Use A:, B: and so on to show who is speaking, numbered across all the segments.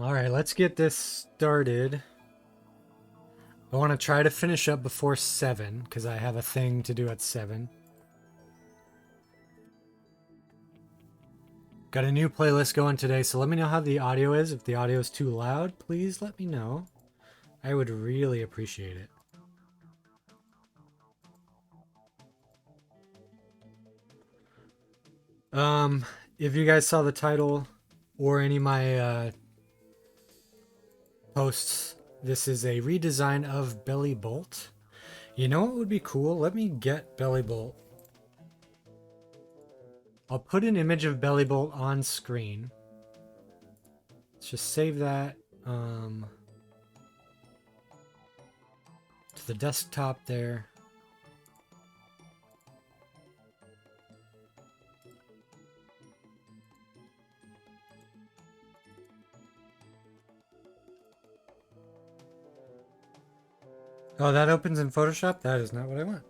A: All right, let's get this started. I want to try to finish up before 7 because I have a thing to do at 7. Got a new playlist going today, so let me know how the audio is. If the audio is too loud, please let me know. I would really appreciate it. If you guys saw the title or any of my posts, this is a redesign of Bellibolt. You know what would be cool? Let me get Bellibolt. I'll put an image of Bellibolt on screen. Let's just save that to the desktop there. Oh, that opens in Photoshop? That is not what I want.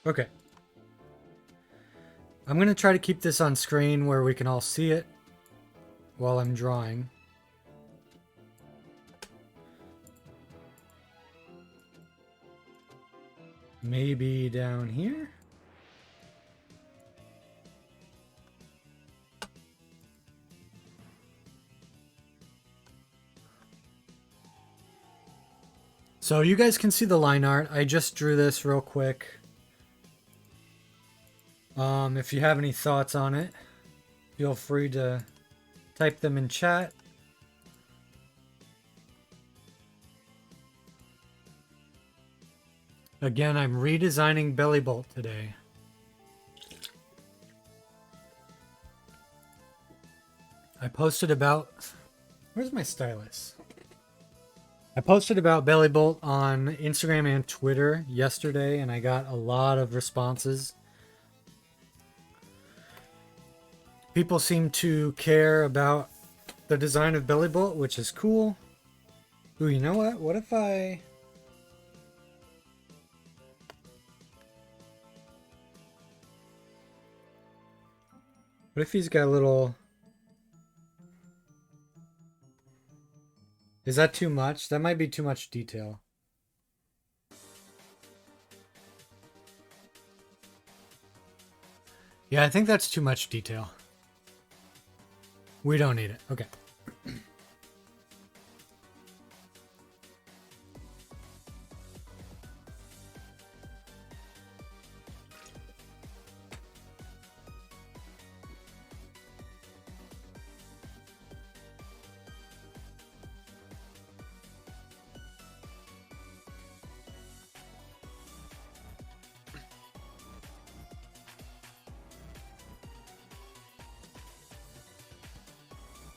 A: Okay. I'm going to try to keep this on screen where we can all see it while I'm drawing. Maybe down here? So you guys can see the line art. I just drew this real quick. If you have any thoughts on it, feel free to type them in chat. Again, I'm redesigning Bellibolt today. I posted about... Where's my stylus? I posted about Bellibolt on Instagram and Twitter yesterday, and I got a lot of responses. People seem to care about the design of Bellibolt, which is cool. Ooh, you know what? What if I... What if he's got a little... Is that too much? That might be too much detail. Yeah, I think that's too much detail. We don't need it. Okay.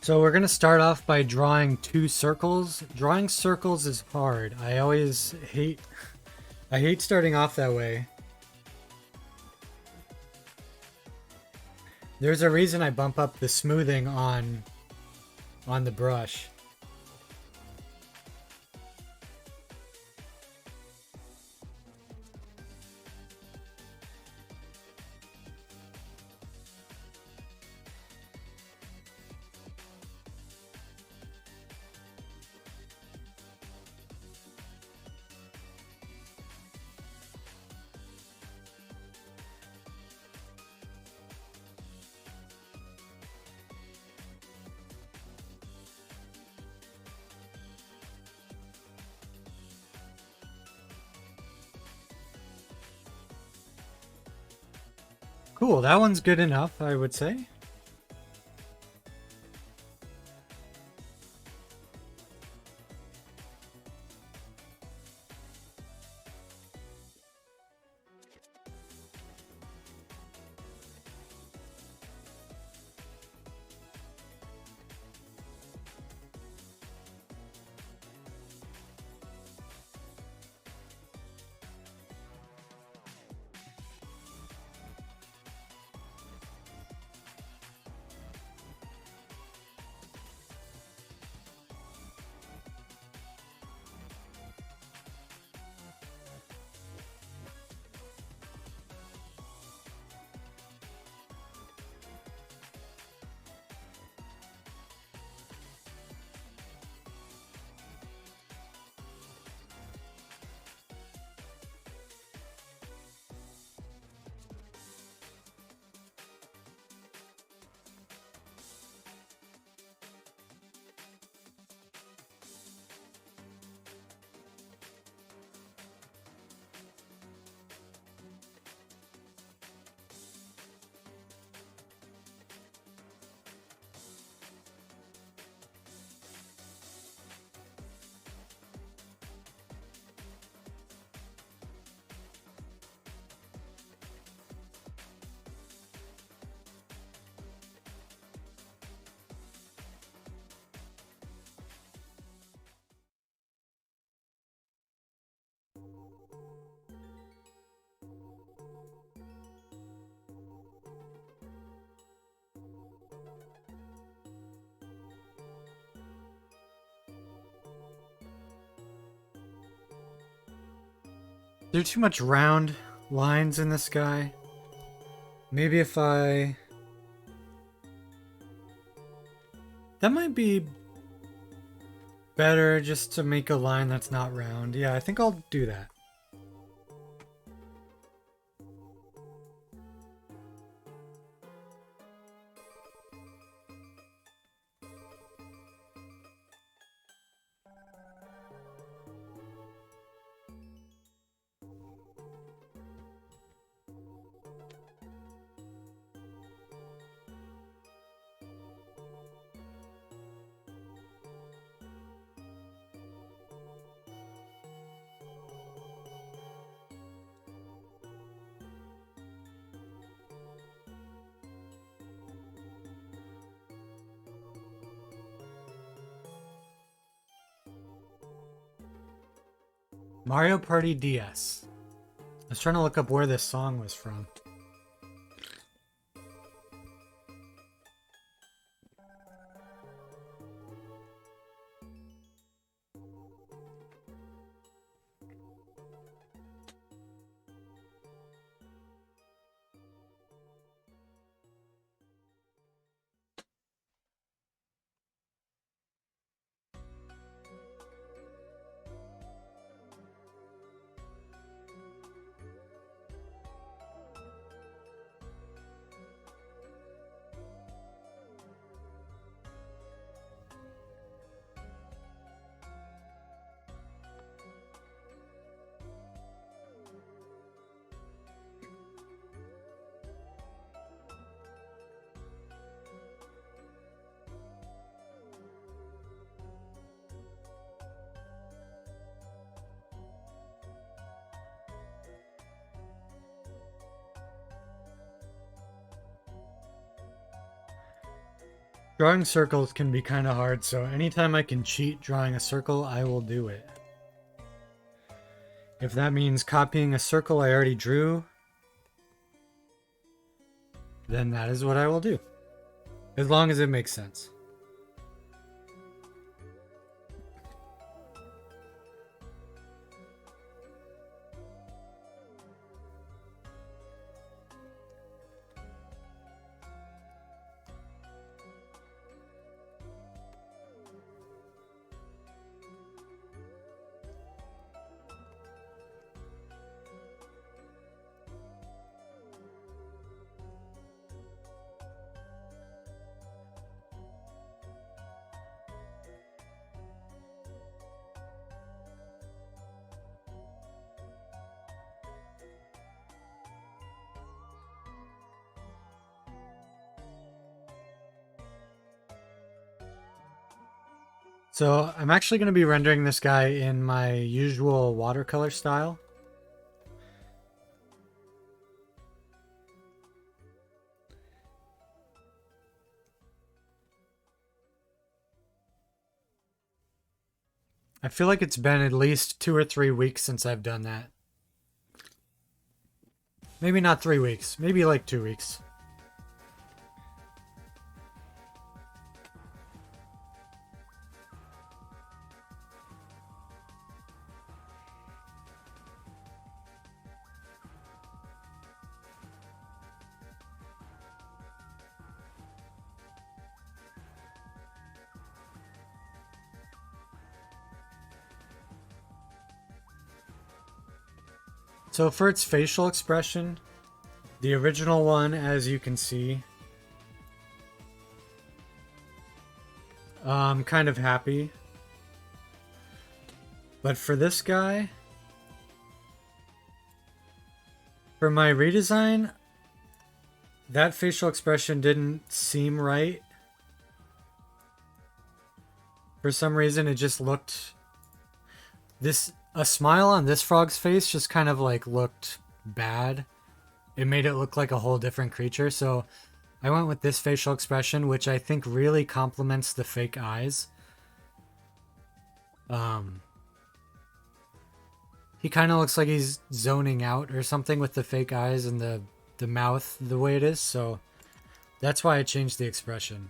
A: So we're going to start off by drawing 2 circles. Drawing circles is hard. I hate starting off that way. There's a reason I bump up the smoothing on the brush. Cool, that one's good enough, I would say. There's too much round lines in this guy. Maybe if I... That might be better just to make a line that's not round. Yeah, I think I'll do that. Mario Party DS. I was trying to look up where this song was from. Drawing circles can be kind of hard, so anytime I can cheat drawing a circle, I will do it. If that means copying a circle I already drew, then that is what I will do. As long as it makes sense. So I'm actually going to be rendering this guy in my usual watercolor style. I feel like it's been at least 2 or 3 weeks since I've done that. Maybe not 3 weeks, maybe like 2 weeks. So for its facial expression, the original one, as you can see, I'm kind of happy. But for this guy, for my redesign, that facial expression didn't seem right. For some reason, it just looked... A smile on this frog's face just kind of like looked bad. It made it look like a whole different creature, so I went with this facial expression, which I think really complements the fake eyes. He kind of looks like he's zoning out or something with the fake eyes and the mouth the way it is, so that's why I changed the expression.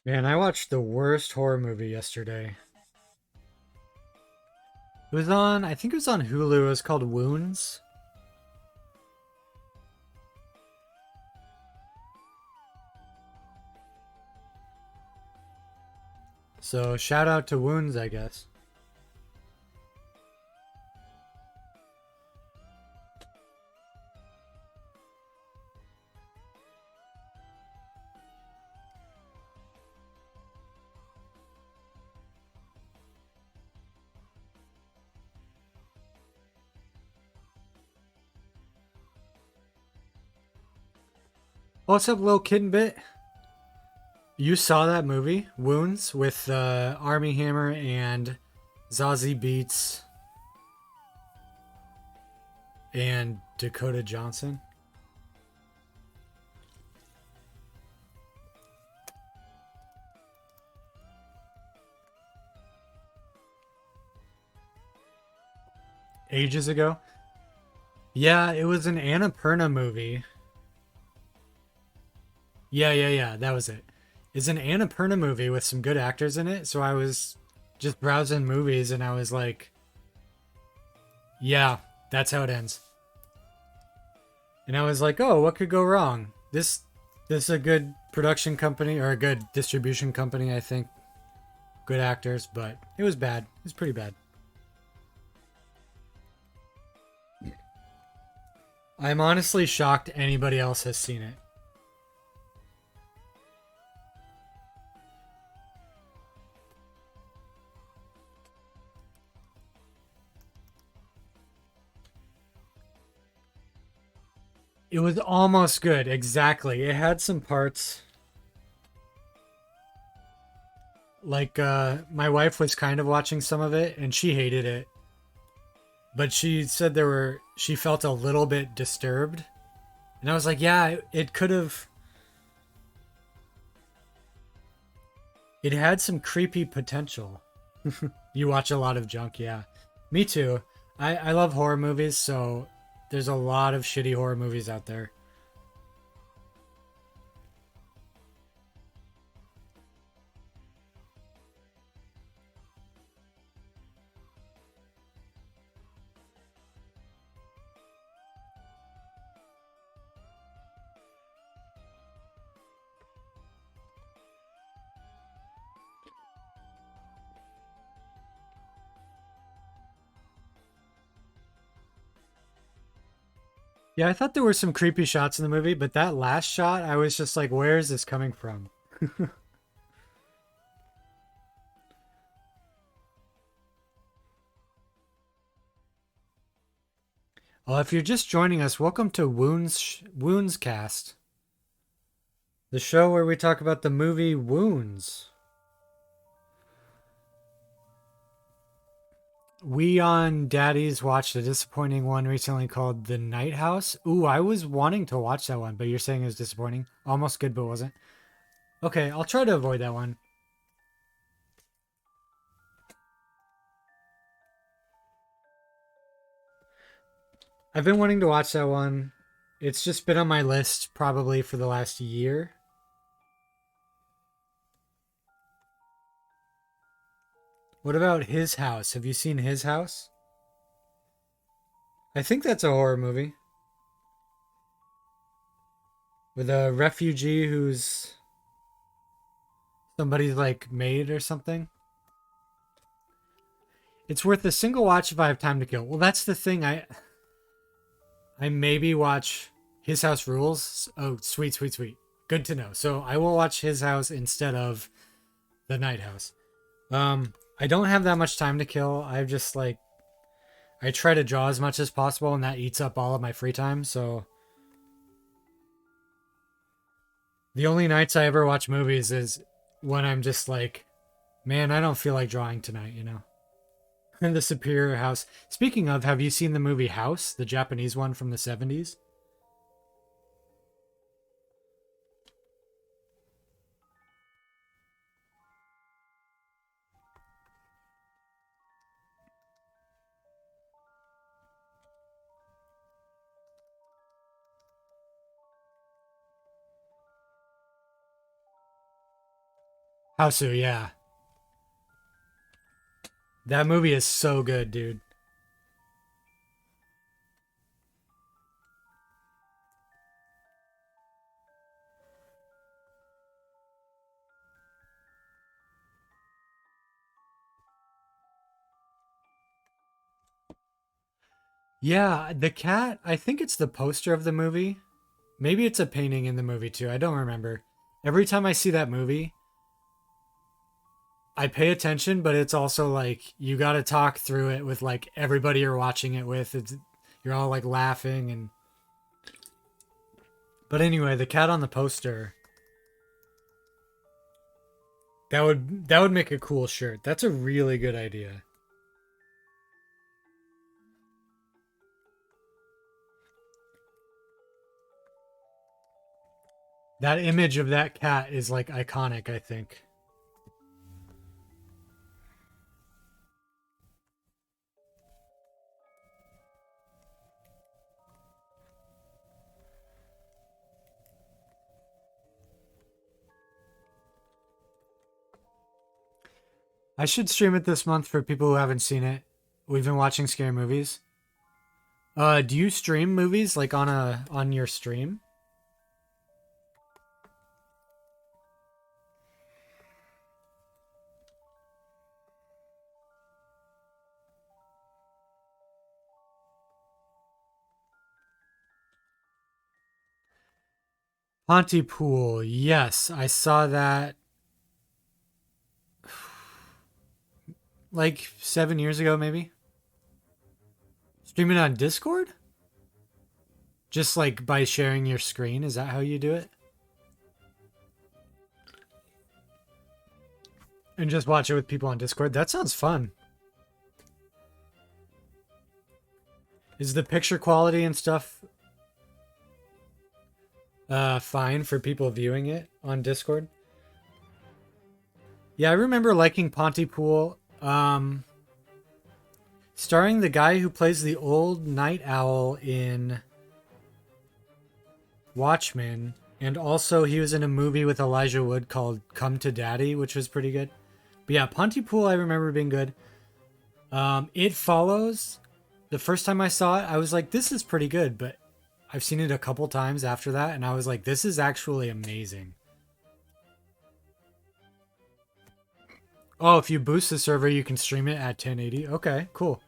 A: Man, I watched the worst horror movie yesterday. It was on, I think it was on Hulu. It was called Wounds. So shout out to Wounds, I guess. What's up, little kid bit? You saw that movie, Wounds, with Army Hammer and Zazie Beetz and Dakota Johnson? Ages ago? Yeah, it was an Annapurna movie. Yeah, that was it. It's an Annapurna movie with some good actors in it. So I was just browsing movies and I was like, yeah, that's how it ends. And I was like, oh, what could go wrong? This is a good production company or a good distribution company, I think. Good actors, but it was bad. It was pretty bad. I'm honestly shocked anybody else has seen it. It was almost good, exactly. It had some parts like my wife was kind of watching some of it and she hated it. But she said she felt a little bit disturbed. And I was like, yeah, it could have it had some creepy potential. You watch a lot of junk, yeah. Me too. I love horror movies, so there's a lot of shitty horror movies out there. Yeah, I thought there were some creepy shots in the movie, but that last shot, I was just like, where is this coming from? Well, if you're just joining us, welcome to Wounds Cast, the show where we talk about the movie Wounds. We on Daddy's watched a disappointing one recently called The Night House. Ooh, I was wanting to watch that one, but you're saying it was disappointing. Almost good, but wasn't. Okay, I'll try to avoid that one. I've been wanting to watch that one. It's just been on my list probably for the last year. What about His House? Have you seen His House? I think that's a horror movie with a refugee who's somebody's like maid or something. It's worth a single watch if I have time to kill. Well, that's the thing. I maybe watch His House Rules. Oh, sweet, sweet, sweet. Good to know. So I will watch His House instead of The Night House. I don't have that much time to kill. I've just like I try to draw as much as possible, and that eats up all of my free time. So the only nights I ever watch movies is when I'm just like, man, I don't feel like drawing tonight, you know? And the Superior House. Speaking of, have you seen the movie House, the Japanese one from the 70s? Hausu, yeah. That movie is so good, dude. Yeah, the cat, I think it's the poster of the movie. Maybe it's a painting in the movie too. I don't remember. Every time I see that movie, I pay attention, but it's also like you got to talk through it with like everybody you're watching it with. You're all like laughing and but anyway, the cat on the poster, that would make a cool shirt. That's a really good idea. That image of that cat is like iconic, I think. I should stream it this month for people who haven't seen it. We've been watching scary movies. Do you stream movies like on your stream? Pontypool, yes, I saw that like 7 years ago, maybe. Stream it on Discord? Just like by sharing your screen? Is that how you do it? And just watch it with people on Discord? That sounds fun. Is the picture quality and stuff fine for people viewing it on Discord? Yeah, I remember liking Pontypool. Starring the guy who plays the old night owl in Watchmen, and also he was in a movie with Elijah Wood called Come to Daddy, which was pretty good. But yeah, Pontypool I remember being good. It Follows. The first time I saw it, I was like, this is pretty good, but I've seen it a couple times after that, and I was like, this is actually amazing. Oh, if you boost the server, you can stream it at 1080. Okay, cool.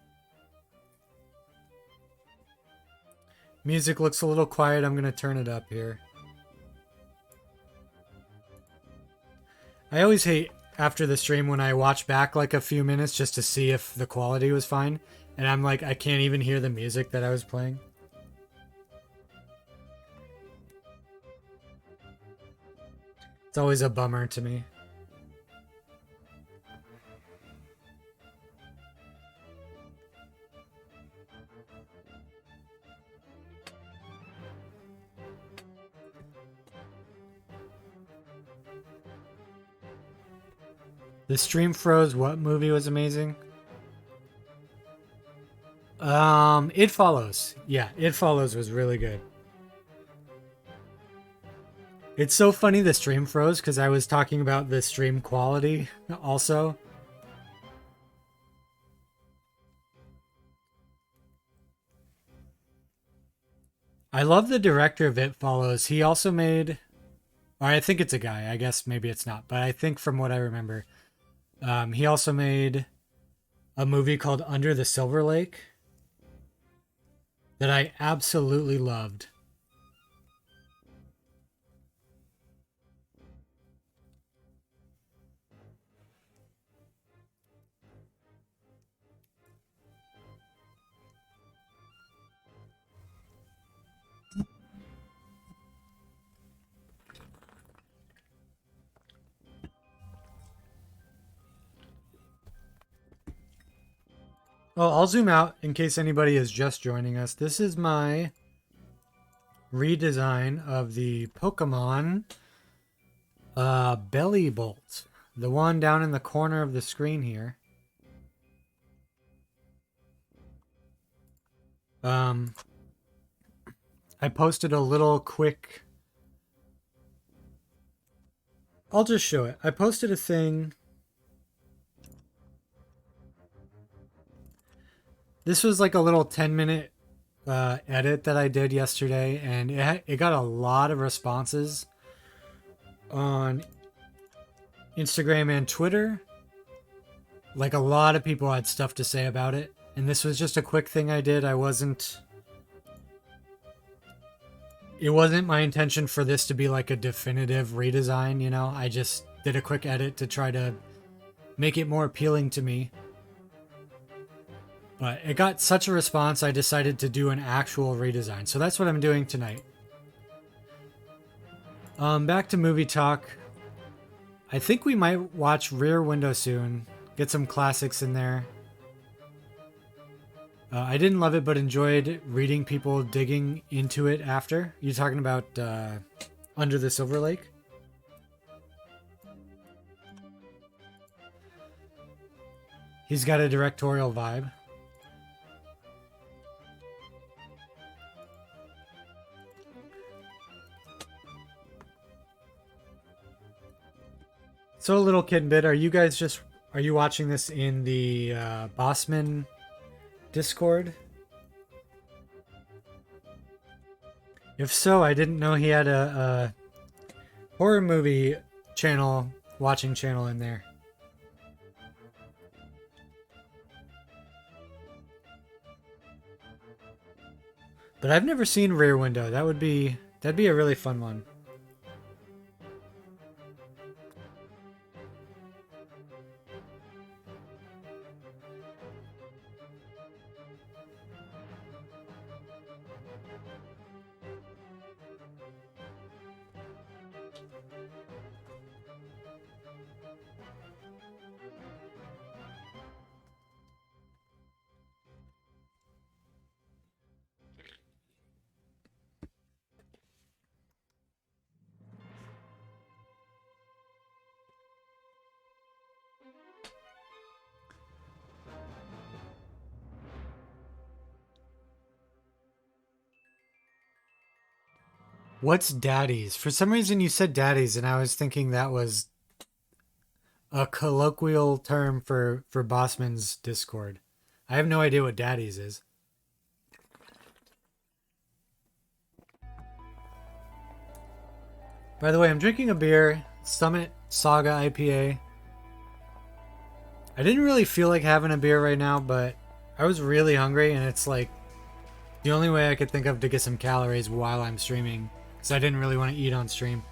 A: Music looks a little quiet. I'm going to turn it up here. I always hate after the stream when I watch back like a few minutes just to see if the quality was fine. And I'm like, I can't even hear the music that I was playing. It's always a bummer to me. The stream froze. What movie was amazing? It Follows. Yeah, It Follows was really good. It's so funny the stream froze because I was talking about the stream quality also. I love the director of It Follows. He also made, or I think it's a guy. I guess maybe it's not, but I think from what I remember, he also made a movie called Under the Silver Lake that I absolutely loved. Oh, I'll zoom out in case anybody is just joining us. This is my redesign of the Pokemon Bellibolt. The one down in the corner of the screen here. I posted a little quick I'll just show it. I posted a thing. This was like a little 10-minute edit that I did yesterday, and it got a lot of responses on Instagram and Twitter. Like, a lot of people had stuff to say about it, and this was just a quick thing I did. It wasn't my intention for this to be like a definitive redesign, you know? I just did a quick edit to try to make it more appealing to me. But it got such a response, I decided to do an actual redesign. So that's what I'm doing tonight. Back to movie talk. I think we might watch Rear Window soon. Get some classics in there. I didn't love it, but enjoyed reading people digging into it after. You talking about Under the Silver Lake? He's got a directorial vibe. So, Little Kid Bit, are you watching this in the Bossman Discord? If so, I didn't know he had a horror movie watching channel in there. But I've never seen Rear Window. That'd be a really fun one. What's daddies? For some reason you said daddies, and I was thinking that was a colloquial term for Bossman's Discord. I have no idea what daddies is. By the way, I'm drinking a beer, Summit Saga IPA. I didn't really feel like having a beer right now, but I was really hungry, and it's like the only way I could think of to get some calories while I'm streaming, because I didn't really want to eat on stream.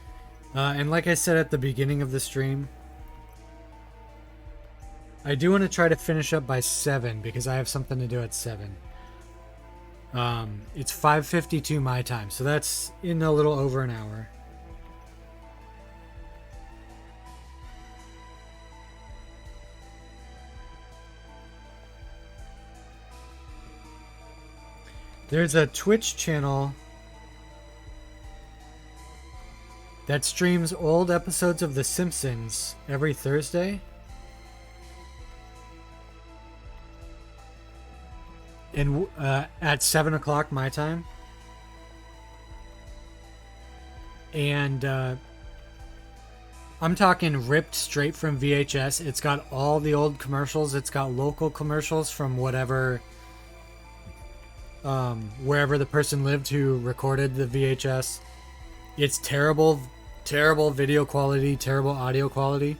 A: And like I said at the beginning of the stream, I do want to try to finish up by 7 because I have something to do at 7. It's 5:52 my time, so that's in a little over an hour. There's a Twitch channel that streams old episodes of The Simpsons every Thursday. And at 7 o'clock my time. And I'm talking ripped straight from VHS. It's got all the old commercials. It's got local commercials from whatever, wherever the person lived who recorded the VHS. It's terrible video quality, terrible audio quality.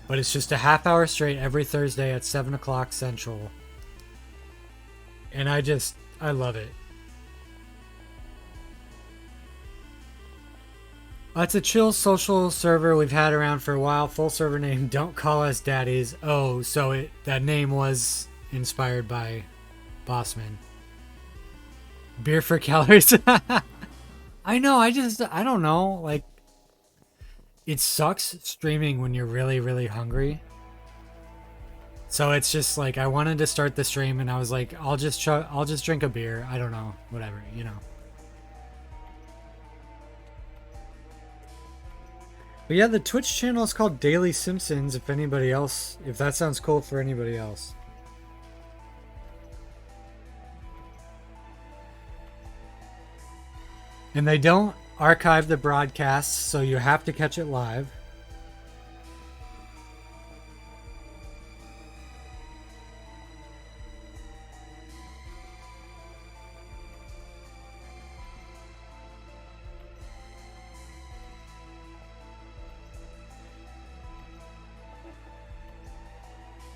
A: But it's just a half hour straight every Thursday at 7 o'clock Central. And I love it. It's a chill social server we've had around for a while. Full server name, Don't Call Us Daddies. Oh, so that name was inspired by Bossman. Beer for calories. I know, I don't know. Like, it sucks streaming when you're really, really hungry. So it's just like, I wanted to start the stream and I was like, I'll just drink a beer. I don't know, whatever, you know. But yeah, the Twitch channel is called Daily Simpsons, if that sounds cool for anybody else. And they don't archive the broadcasts, so you have to catch it live.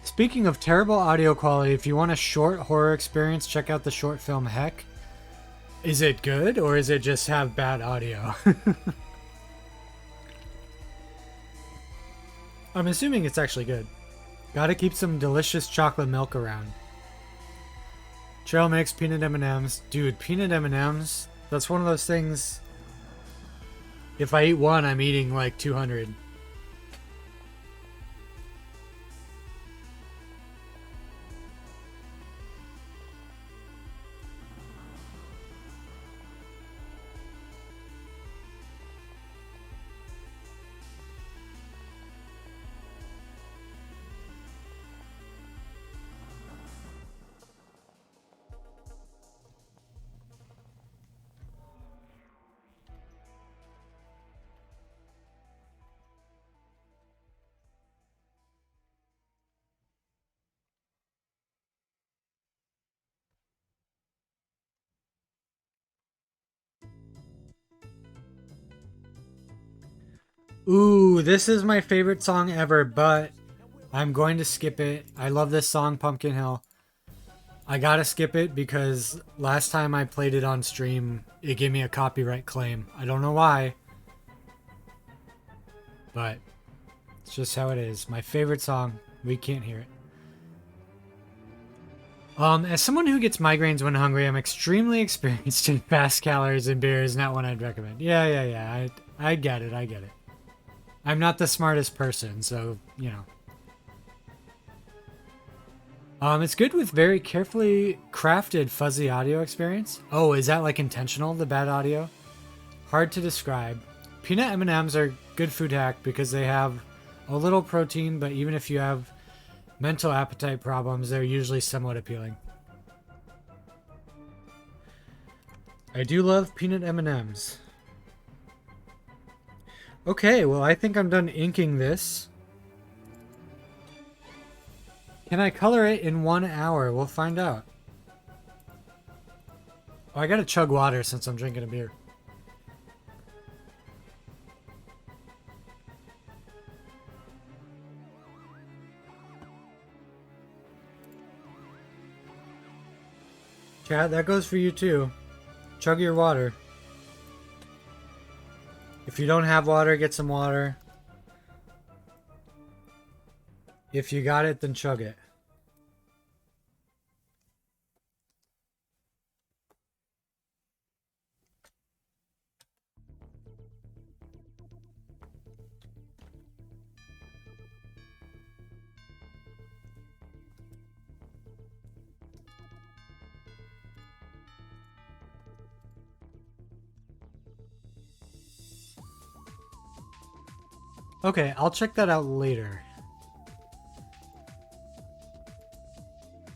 A: Speaking of terrible audio quality, if you want a short horror experience, check out the short film Heck. Is it good, or is it just have bad audio? I'm assuming it's actually good. Gotta keep some delicious chocolate milk around. Trail mix, peanut M&Ms. Dude, peanut M&Ms, that's one of those things, if I eat one, I'm eating like 200. Ooh, this is my favorite song ever, but I'm going to skip it. I love this song, Pumpkin Hill. I gotta skip it because last time I played it on stream, it gave me a copyright claim. I don't know why, but it's just how it is. My favorite song. We can't hear it. As someone who gets migraines when hungry, I'm extremely experienced in fast calories and beer is not one I'd recommend. Yeah. I get it. I get it. I'm not the smartest person, so, you know. It's good with very carefully crafted fuzzy audio experience. Oh, is that like intentional, the bad audio? Hard to describe. Peanut M&Ms are good food hack because they have a little protein, but even if you have mental appetite problems, they're usually somewhat appealing. I do love peanut M&Ms. Okay, well, I think I'm done inking this. Can I color it in 1 hour? We'll find out. Oh, I gotta chug water since I'm drinking a beer. Chat, that goes for you too. Chug your water. If you don't have water, get some water. If you got it, then chug it. Okay, I'll check that out later.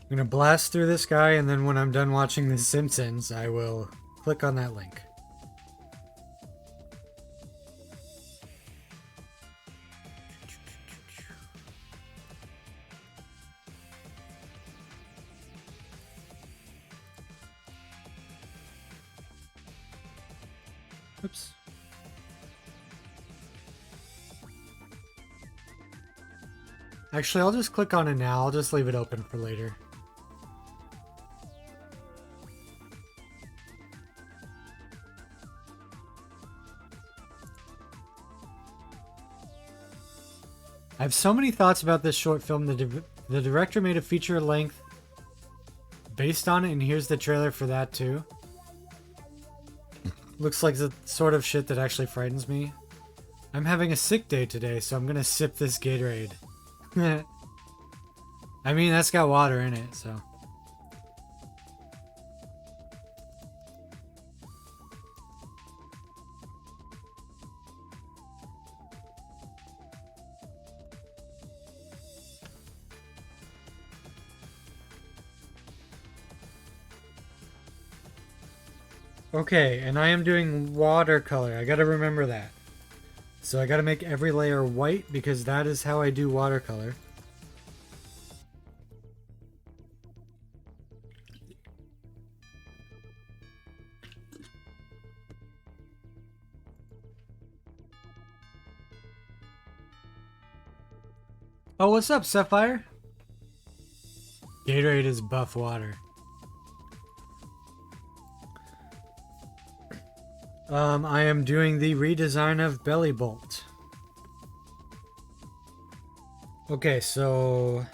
A: I'm gonna blast through this guy, and then when I'm done watching The Simpsons, I will click on that link. Oops. Actually, I'll just click on it now. I'll just leave it open for later. I have so many thoughts about this short film. The director made a feature length based on it, and here's the trailer for that too. Looks like the sort of shit that actually frightens me. I'm having a sick day today, so I'm gonna sip this Gatorade. I mean, that's got water in it, so. Okay, and I am doing watercolor. I gotta remember that. So I gotta make every layer white because that is how I do watercolor. Oh, what's up, Sapphire? Gatorade is buff water. I am doing the redesign of Bellibolt. Okay, so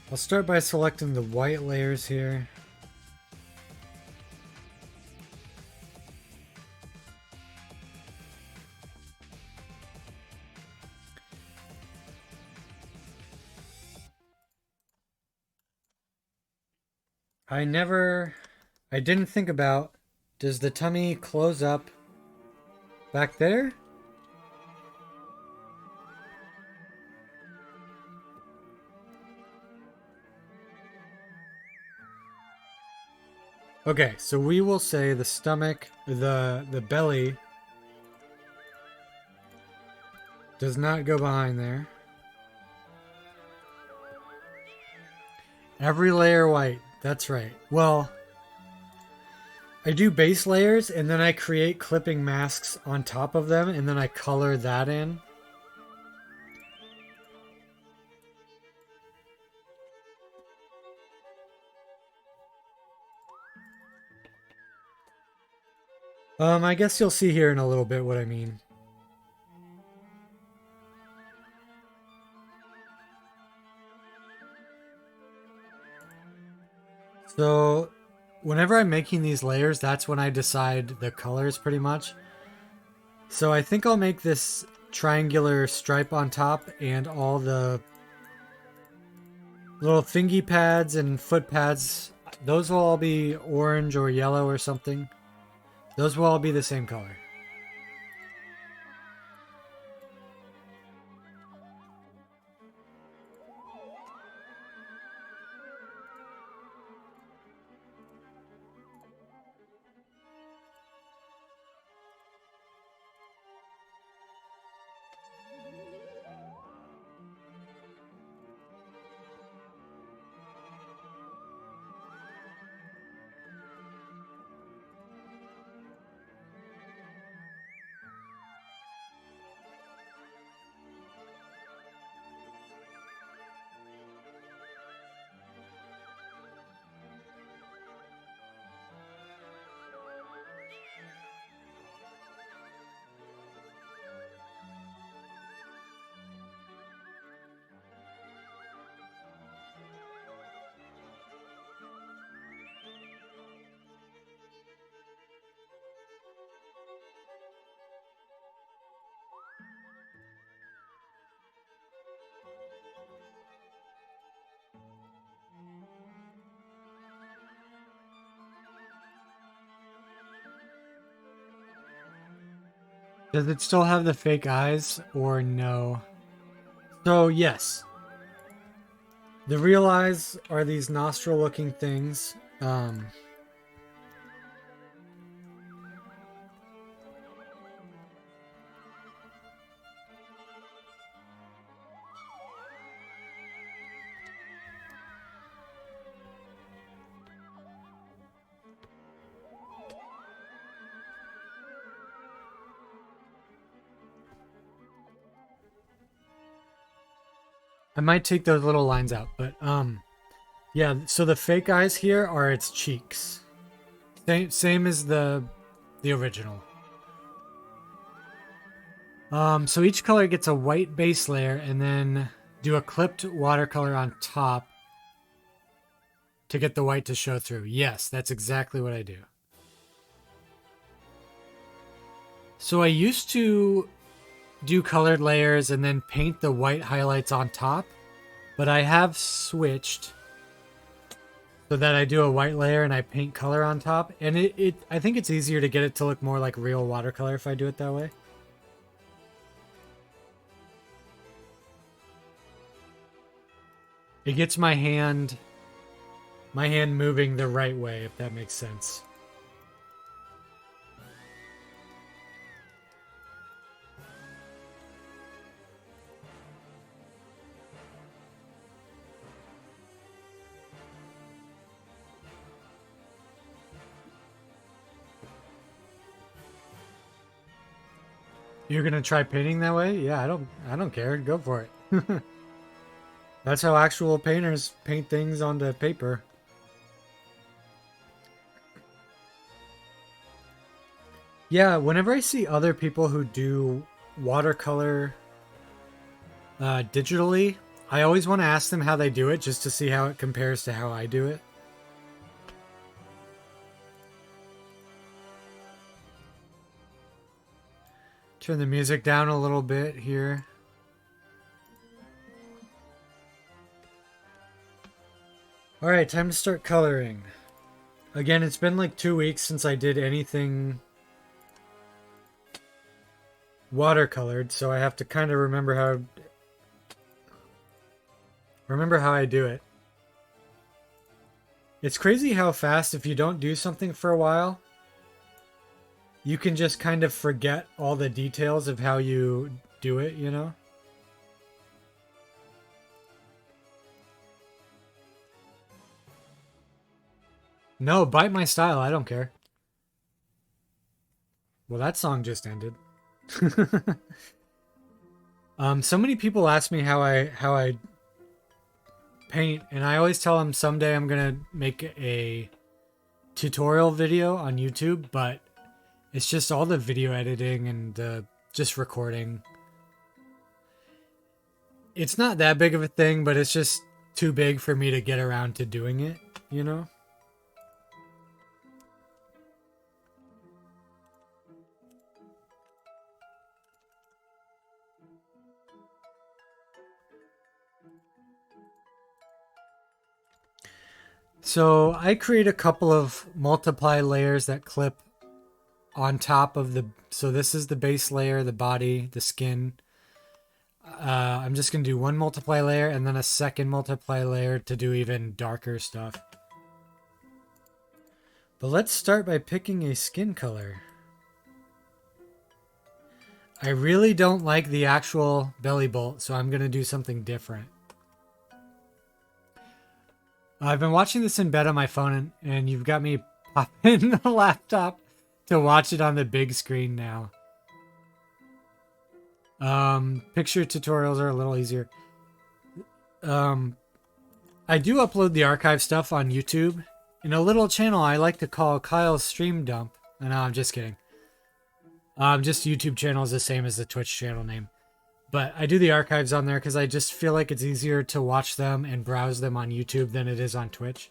A: I'll start by selecting the white layers here. I didn't think about, does the tummy close up back there? Okay, so we will say the stomach, the belly does not go behind there. Every layer white. That's right. Well, I do base layers and then I create clipping masks on top of them and then I color that in. I guess you'll see here in a little bit what I mean. So, whenever I'm making these layers, that's when I decide the colors pretty much. So I think I'll make this triangular stripe on top and all the little thingy pads and foot pads, those will all be orange or yellow or something. Those will all be the same color. Does it still have the fake eyes or no? So yes. The real eyes are these nostril looking things. I might take those little lines out, but yeah, so the fake eyes here are its cheeks. Same as the original. So each color gets a white base layer and then do a clipped watercolor on top to get the white to show through. Yes, that's exactly what I do. So I used to do colored layers and then paint the white highlights on top, but I have switched so that I do a white layer and I paint color on top, and I think it's easier to get it to look more like real watercolor if I do it that way. It gets my hand moving the right way, if that makes sense. You're gonna try painting that way? Yeah, I don't care. Go for it. That's how actual painters paint things onto paper. Yeah, whenever I see other people who do watercolor digitally, I always want to ask them how they do it just to see how it compares to how I do it. Turn the music down a little bit here. Alright, time to start coloring. Again, it's been like 2 weeks since I did anything watercolored, so I have to kind of remember how I do it. It's crazy how fast, if you don't do something for a while, you can just kind of forget all the details of how you do it, you know? No, bite my style, I don't care. Well, that song just ended. So many people ask me how I paint, and I always tell them someday I'm gonna make a tutorial video on YouTube, but it's just all the video editing and just recording. It's not that big of a thing, but it's just too big for me to get around to doing it, you know? So I create a couple of multiply layers that clip on top of the... So this is the base layer, the body, the skin. I'm just going to do one multiply layer and then a second multiply layer to do even darker stuff. But let's start by picking a skin color. I really don't like the actual Bellibolt, so I'm going to do something different. I've been watching this in bed on my phone, and you've got me popping the laptop to watch it on the big screen now. Picture tutorials are a little easier. I do upload the archive stuff on YouTube in a little channel I like to call Kyle's Stream Dump. No, I'm just kidding. Just YouTube channel is the same as the Twitch channel name. But I do the archives on there because I just feel like it's easier to watch them and browse them on YouTube than it is on Twitch.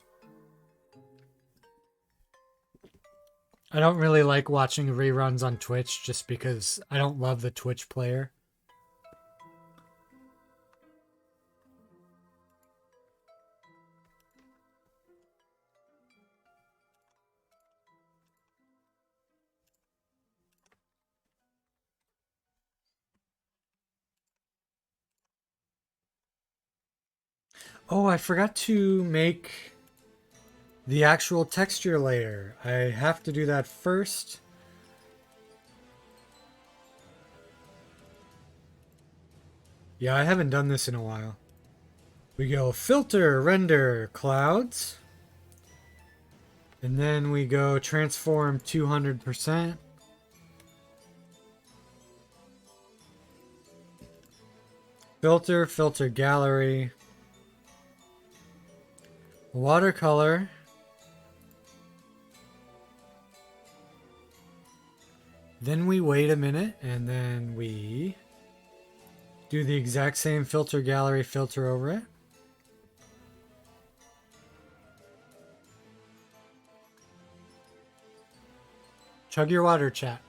A: I don't really like watching reruns on Twitch just because I don't love the Twitch player. Oh, I forgot to make the actual texture layer. I have to do that first. Yeah, I haven't done this in a while. We go filter, render, clouds. And then we go transform 200%. Filter, filter gallery. Watercolor. Then we wait a minute and then we do the exact same filter gallery filter over it. Chug your water, chat.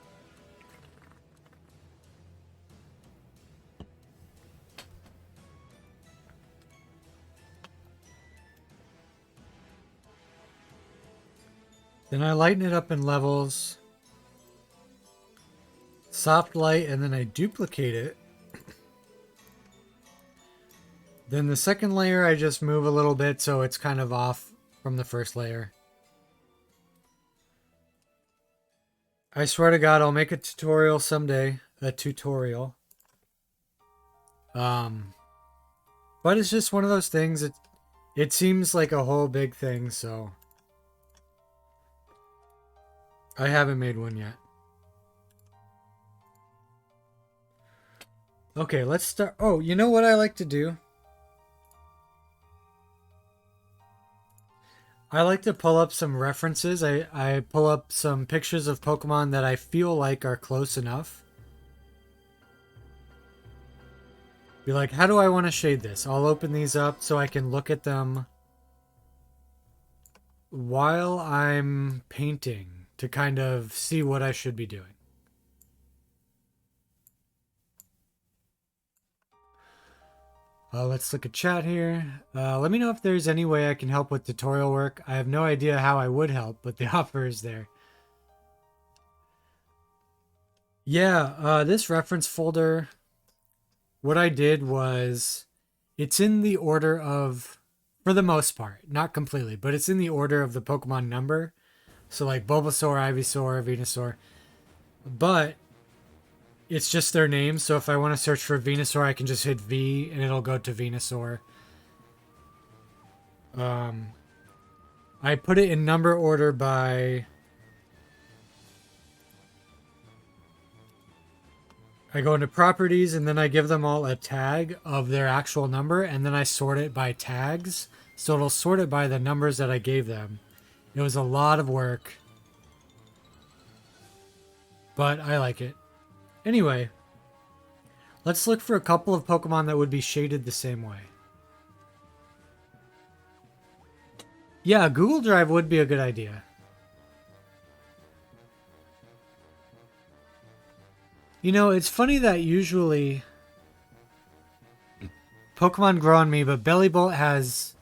A: Then I lighten it up in levels. Soft light, and then I duplicate it. Then the second layer I just move a little bit so it's kind of off from the first layer. I swear to God, I'll make a tutorial someday. A tutorial. But it's just one of those things. It seems like a whole big thing, so I haven't made one yet. Okay, let's start. Oh, you know what I like to do? I like to pull up some references. I pull up some pictures of Pokemon that I feel like are close enough. Be like, how do I want to shade this? I'll open these up so I can look at them while I'm painting to kind of see what I should be doing. Let's look at chat here. Let me know if there's any way I can help with tutorial work. I have no idea how I would help, but the offer is there. Yeah, this reference folder, what I did was, it's in the order of, for the most part, not completely, but it's in the order of the Pokemon number. So like Bulbasaur, Ivysaur, Venusaur. But it's just their names. So if I want to search for Venusaur, I can just hit V and it'll go to Venusaur. I put it in number order by... I go into properties and then I give them all a tag of their actual number and then I sort it by tags. So it'll sort it by the numbers that I gave them. It was a lot of work, but I like it. Anyway, let's look for a couple of Pokemon that would be shaded the same way. Yeah, Google Drive would be a good idea. You know, it's funny that usually Pokemon grow on me, but Bellibolt has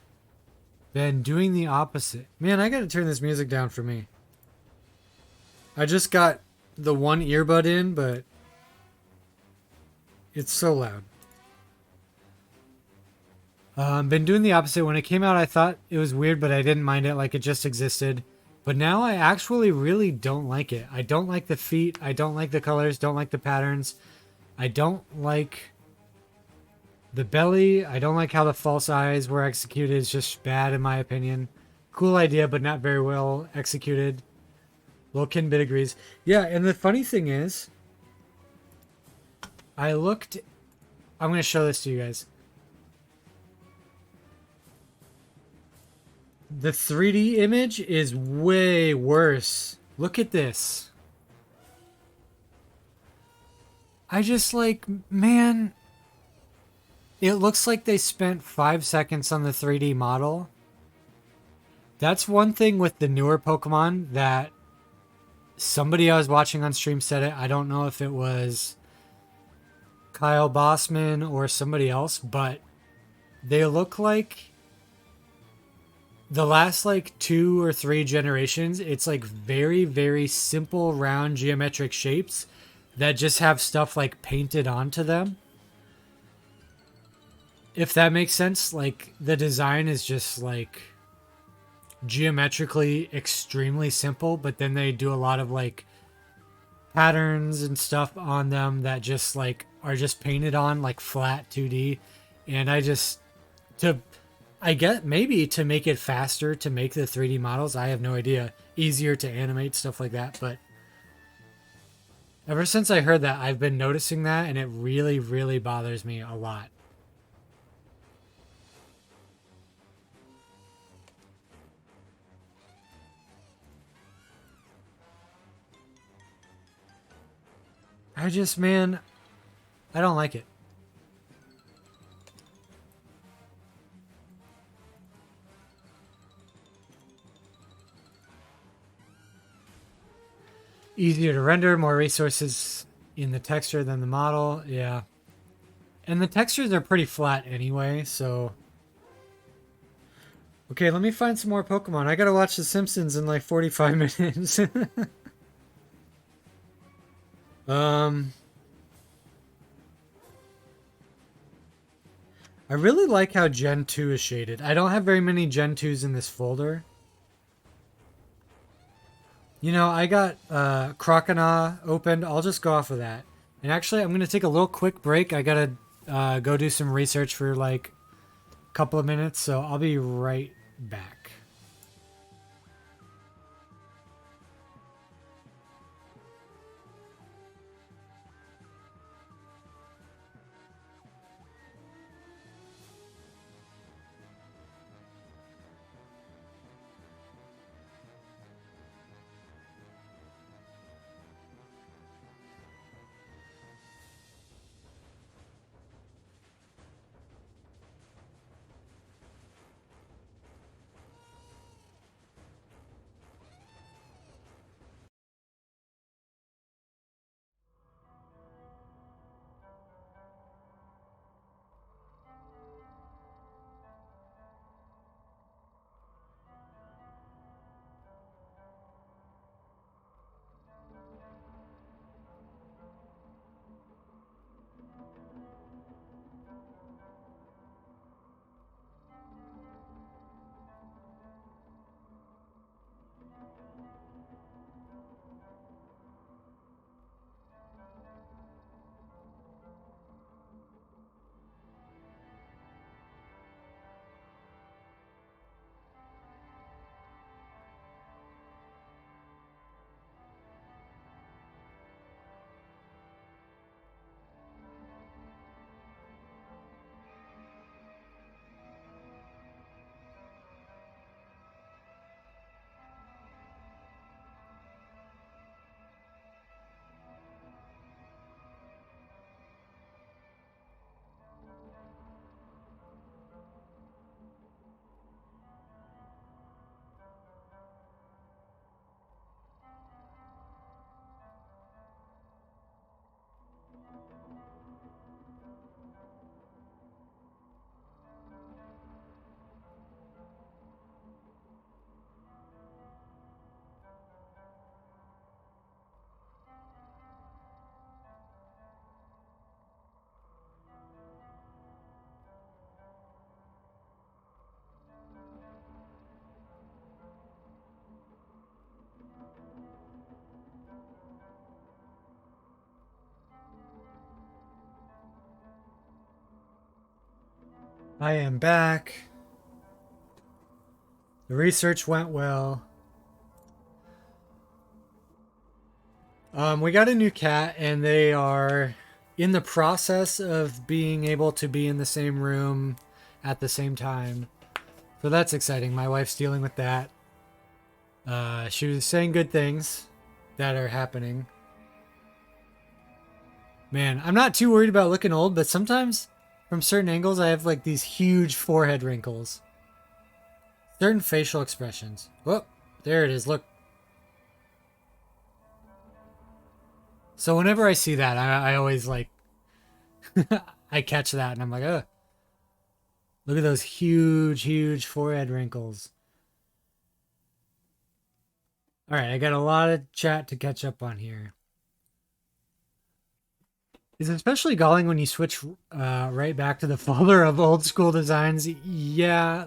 A: been doing the opposite. Man, I gotta turn this music down for me. I just got the one earbud in, but it's so loud. Been doing the opposite. When it came out, I thought it was weird, but I didn't mind it, like it just existed. But now I actually really don't like it. I don't like the feet. I don't like the colors. Don't like the patterns. I don't like the belly. I don't like how the false eyes were executed. It's just bad in my opinion. Cool idea, but not very well executed. Lilkinbit agrees. Yeah, and the funny thing is, I looked... I'm going to show this to you guys. The 3D image is way worse. Look at this. I just like, man, it looks like they spent 5 seconds on the 3D model. That's one thing with the newer Pokemon that somebody I was watching on stream said it. I don't know if it was Kyle Bossman or somebody else, but they look like the last like 2 or 3 generations. It's like very, very simple round geometric shapes that just have stuff like painted onto them. If that makes sense, like the design is just like geometrically extremely simple, but then they do a lot of like patterns and stuff on them that just like are just painted on like flat 2D. And I get maybe to make it faster to make the 3D models, I have no idea, easier to animate, stuff like that, but ever since I heard that, I've been noticing that, and it really, really bothers me a lot. Man, I don't like it. Easier to render, more resources in the texture than the model. Yeah. And the textures are pretty flat anyway, so... Okay, let me find some more Pokemon. I gotta watch The Simpsons in like 45 minutes. I really like how Gen 2 is shaded. I don't have very many Gen 2s in this folder. You know, I got Croconaw opened. I'll just go off of that. And actually, I'm going to take a little quick break. I got to go do some research for like a couple of minutes, so I'll be right back. I am back. The research went well. We got a new cat, and they are in the process of being able to be in the same room at the same time. So that's exciting. My wife's dealing with that. She was saying good things that are happening. Man, I'm not too worried about looking old, but sometimes from certain angles I have like these huge forehead wrinkles. Certain facial expressions. Whoop, there it is, look. So whenever I see that, I always like, I catch that and I'm like, ugh. Look at those huge, huge forehead wrinkles. Alright, I got a lot of chat to catch up on here. It's especially galling when you switch right back to the folder of old school designs. Yeah.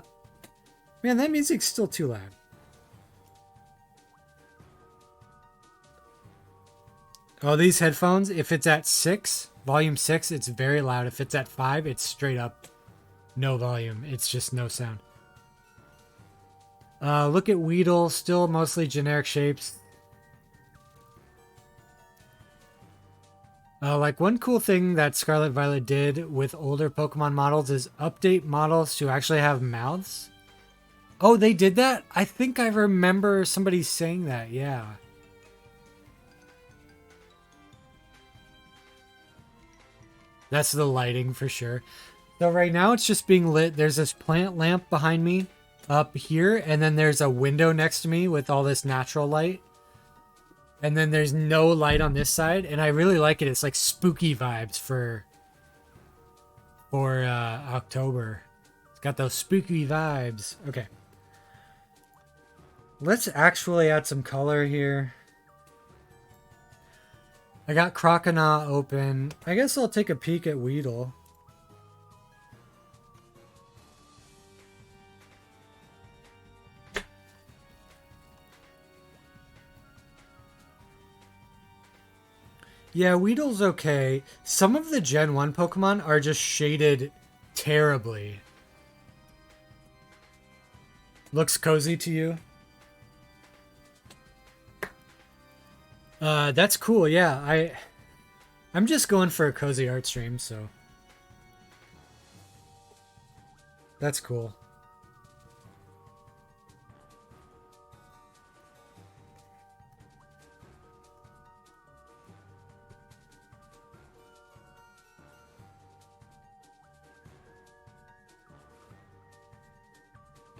A: Man, that music's still too loud. Oh, these headphones, if it's at 6, volume 6, it's very loud. If it's at 5, it's straight up no volume. It's just no sound. Look at Weedle, still mostly generic shapes. Like one cool thing that Scarlet Violet did with older Pokemon models is update models to actually have mouths. Oh, they did that? I think I remember somebody saying that, yeah. That's the lighting for sure. So right now it's just being lit. There's this plant lamp behind me up here, and then there's a window next to me with all this natural light. And then there's no light on this side, and I really like it. It's like spooky vibes for October. It's got those spooky vibes. Okay. Let's actually add some color here. I got Croconaw open. I guess I'll take a peek at Weedle. Yeah, Weedle's okay. Some of the Gen 1 Pokemon are just shaded terribly. Looks cozy to you? That's cool, yeah. I'm just going for a cozy art stream, so that's cool.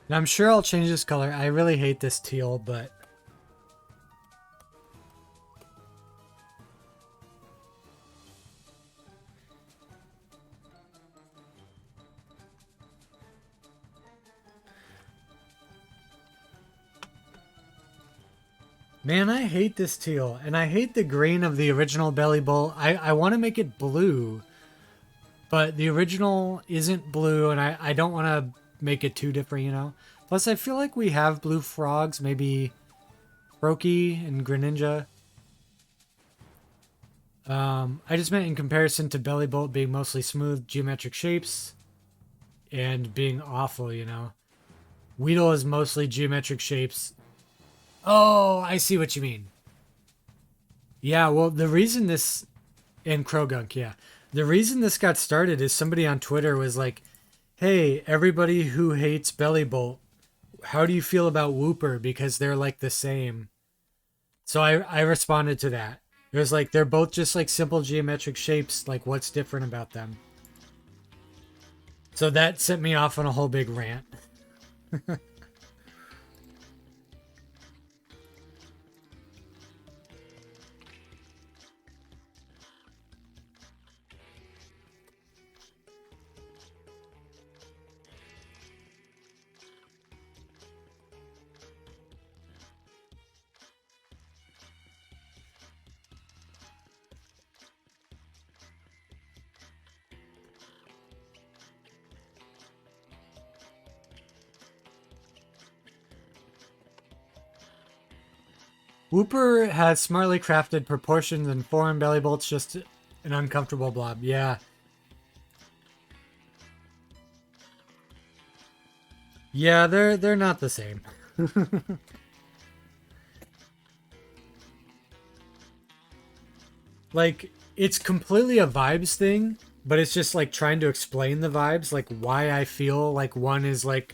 A: And I'm sure I'll change this color. I really hate this teal, but man, I hate this teal, and I hate the green of the original Bellibolt. I want to make it blue, but the original isn't blue, and I don't want to make it too different, you know? Plus, I feel like we have blue frogs, maybe Froakie and Greninja. I just meant in comparison to Bellibolt being mostly smooth geometric shapes and being awful, you know? Weedle is mostly geometric shapes. Oh, I see what you mean. Yeah, well, the reason this... And Krogunk, yeah. The reason this got started is somebody on Twitter was like, hey, everybody who hates Bellibolt, how do you feel about Wooper? Because they're like the same. So I responded to that. It was like, they're both just like simple geometric shapes. Like, what's different about them? So that sent me off on a whole big rant. Wooper has smartly crafted proportions and form. Bellibolt's just an uncomfortable blob. Yeah. Yeah, they're not the same. Like, it's completely a vibes thing, but it's just like trying to explain the vibes, like why I feel like one is like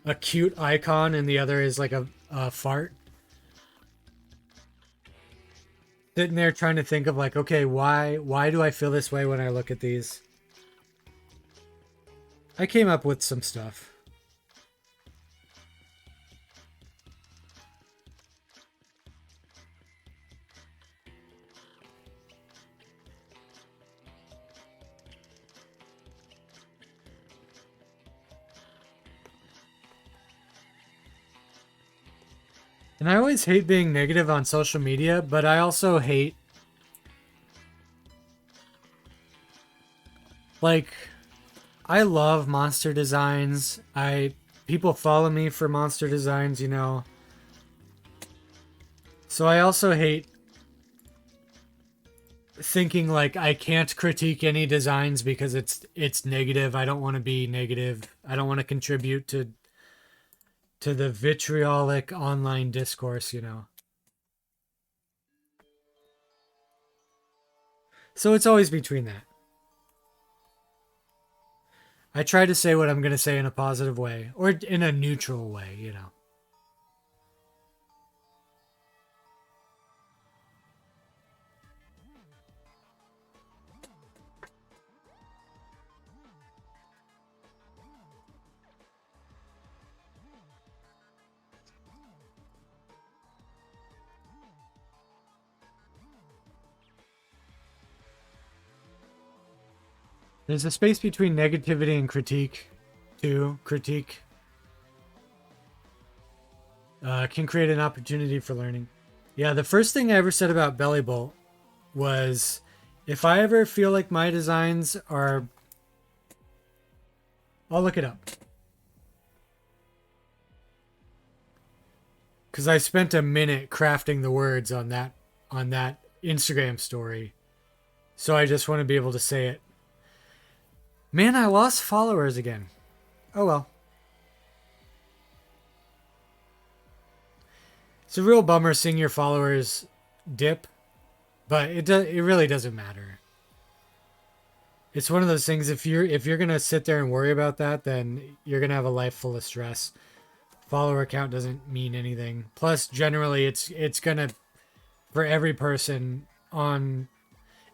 A: a cute icon and the other is like a fart. Sitting there trying to think of like, okay, why do I feel this way when I look at these? I came up with some stuff. And I always hate being negative on social media, but I also hate like I love monster designs. I people follow me for monster designs, you know. So I also hate thinking like I can't critique any designs because it's negative. I don't want to be negative. I don't want to contribute to the vitriolic online discourse, you know. So it's always between that. I try to say what I'm going to say in a positive way or in a neutral way, you know. There's a space between negativity and critique, too. Critique can create an opportunity for learning. Yeah, the first thing I ever said about Bellibolt was if I ever feel like my designs are. I'll look it up. Because I spent a minute crafting the words on that Instagram story. So I just want to be able to say it. Man, I lost followers again. Oh well. It's a real bummer seeing your followers dip, but it really doesn't matter. It's one of those things if you're going to sit there and worry about that, then you're going to have a life full of stress. Follower count doesn't mean anything. Plus generally it's going to for every person on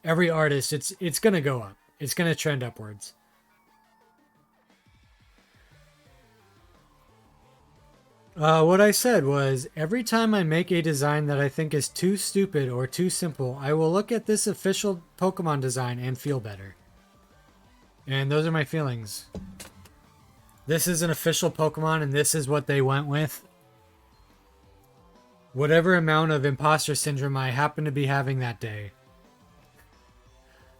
A: every artist it's going to go up. It's going to trend upwards. What I said was every time I make a design that I think is too stupid or too simple, I will look at this official Pokemon design and feel better. And those are my feelings. This is an official Pokemon and this is what they went with. Whatever amount of imposter syndrome I happen to be having that day,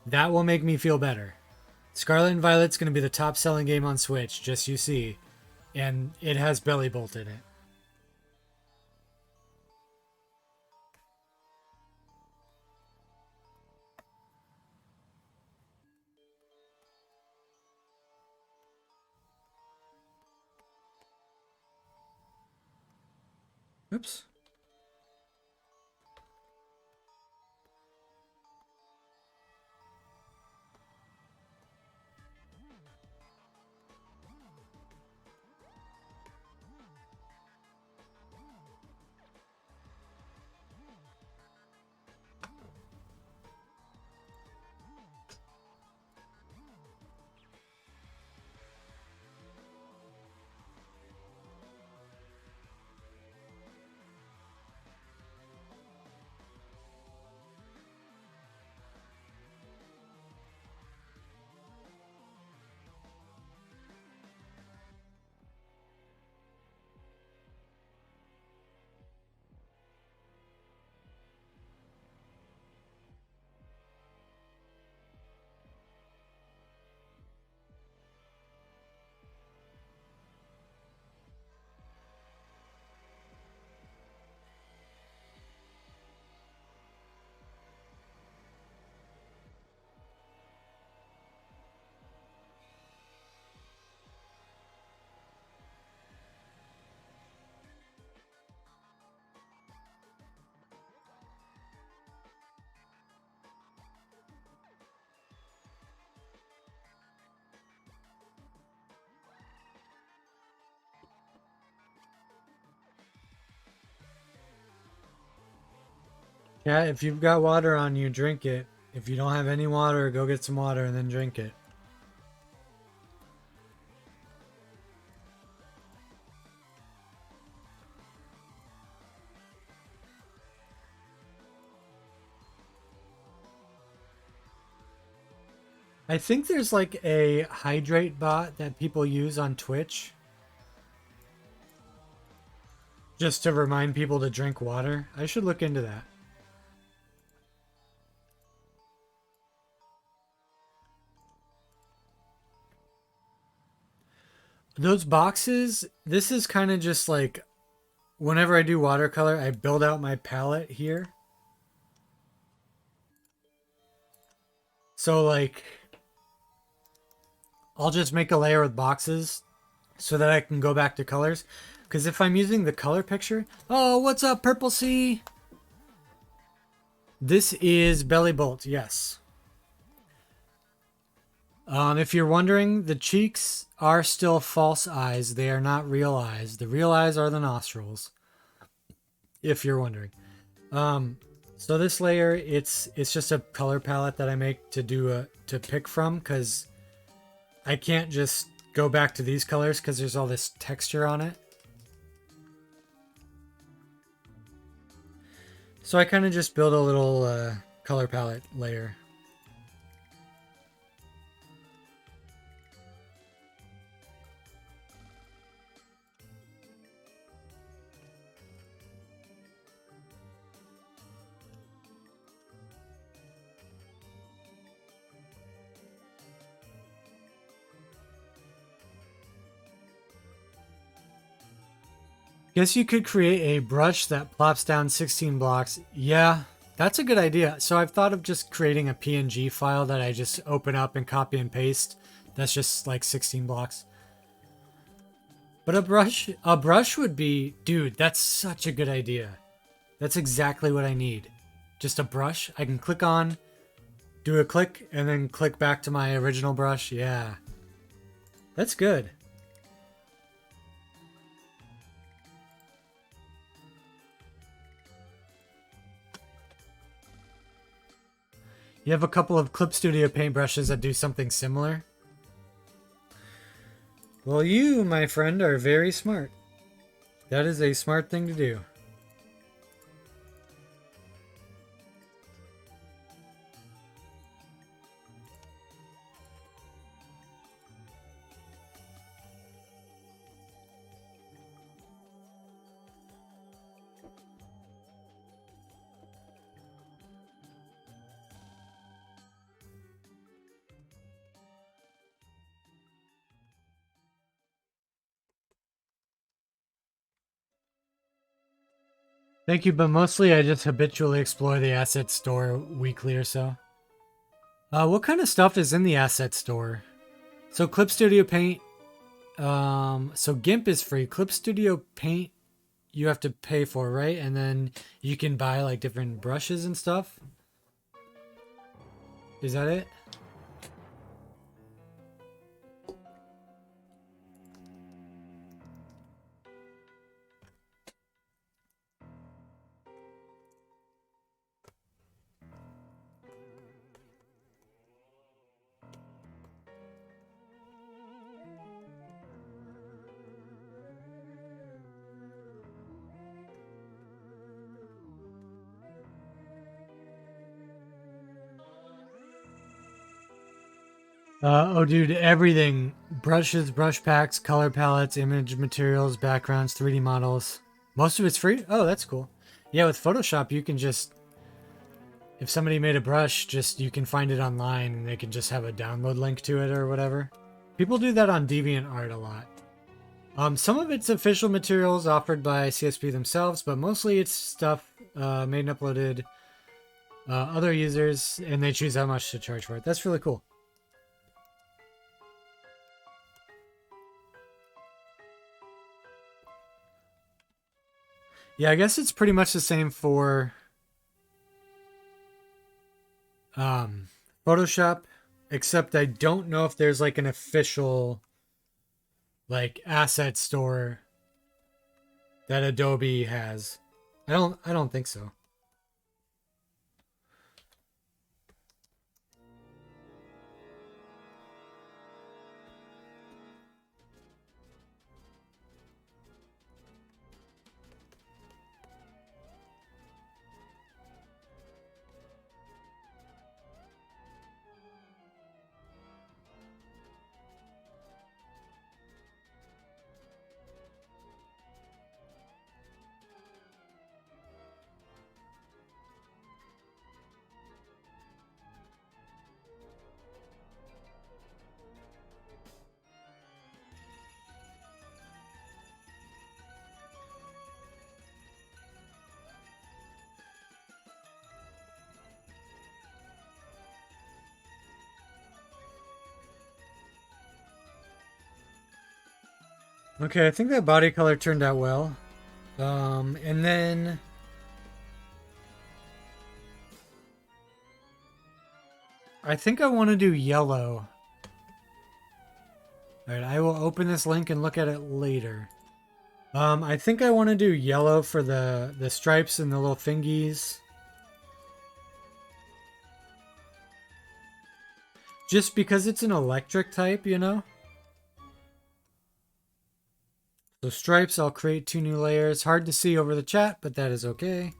A: that will make me feel better. Scarlet and Violet's going to be the top selling game on Switch, just you see. And it has Bellibolt in it. Oops. Yeah, if you've got water on you, drink it. If you don't have any water, go get some water and then drink it. I think there's like a hydrate bot that people use on Twitch just to remind people to drink water. I should look into that. Those boxes, this is kind of just like whenever I do watercolor, I build out my palette here. So like I'll just make a layer with boxes so that I can go back to colors. Because if I'm using the color picture, oh, what's up, Purple Sea? This is Bellibolt, yes. If you're wondering, the cheeks are still false eyes. They are not real eyes. The real eyes are the nostrils. If you're wondering. So this layer, it's just a color palette that I make to pick from because I can't just go back to these colors because there's all this texture on it. So I kind of just build a little color palette layer. Guess you could create a brush that plops down 16 blocks. Yeah, that's a good idea. So I've thought of just creating a PNG file that I just open up and copy and paste. That's just like 16 blocks. But a brush would be, dude, that's such a good idea. That's exactly what I need. Just a brush I can click on, do a click, and then click back to my original brush. Yeah, that's good. You have a couple of Clip Studio paintbrushes that do something similar? Well, you, my friend, are very smart. That is a smart thing to do. Thank you, but mostly I just habitually explore the asset store weekly or so. What kind of stuff is in the asset store? So Clip Studio Paint, so GIMP is free. Clip Studio Paint you have to pay for, right? And then you can buy like different brushes and stuff. Is that it? Oh, dude, everything. Brushes, brush packs, color palettes, image materials, backgrounds, 3D models. Most of it's free? Oh, that's cool. Yeah, with Photoshop, you can just... If somebody made a brush, just you can find it online and they can just have a download link to it or whatever. People do that on DeviantArt a lot. Some of it's official materials offered by CSP themselves, but mostly it's stuff made and uploaded other users, and they choose how much to charge for it. That's really cool. Yeah, I guess it's pretty much the same for Photoshop, except I don't know if there's like an official like asset store that Adobe has. I don't think so. Okay, I think that body color turned out well. And then I think I want to do yellow. All right, I will open this link and look at it later. I think I want to do yellow for the stripes and the little fingies. Just because it's an electric type, you know? So stripes, I'll create 2 new layers. Hard to see over the chat, but that is okay.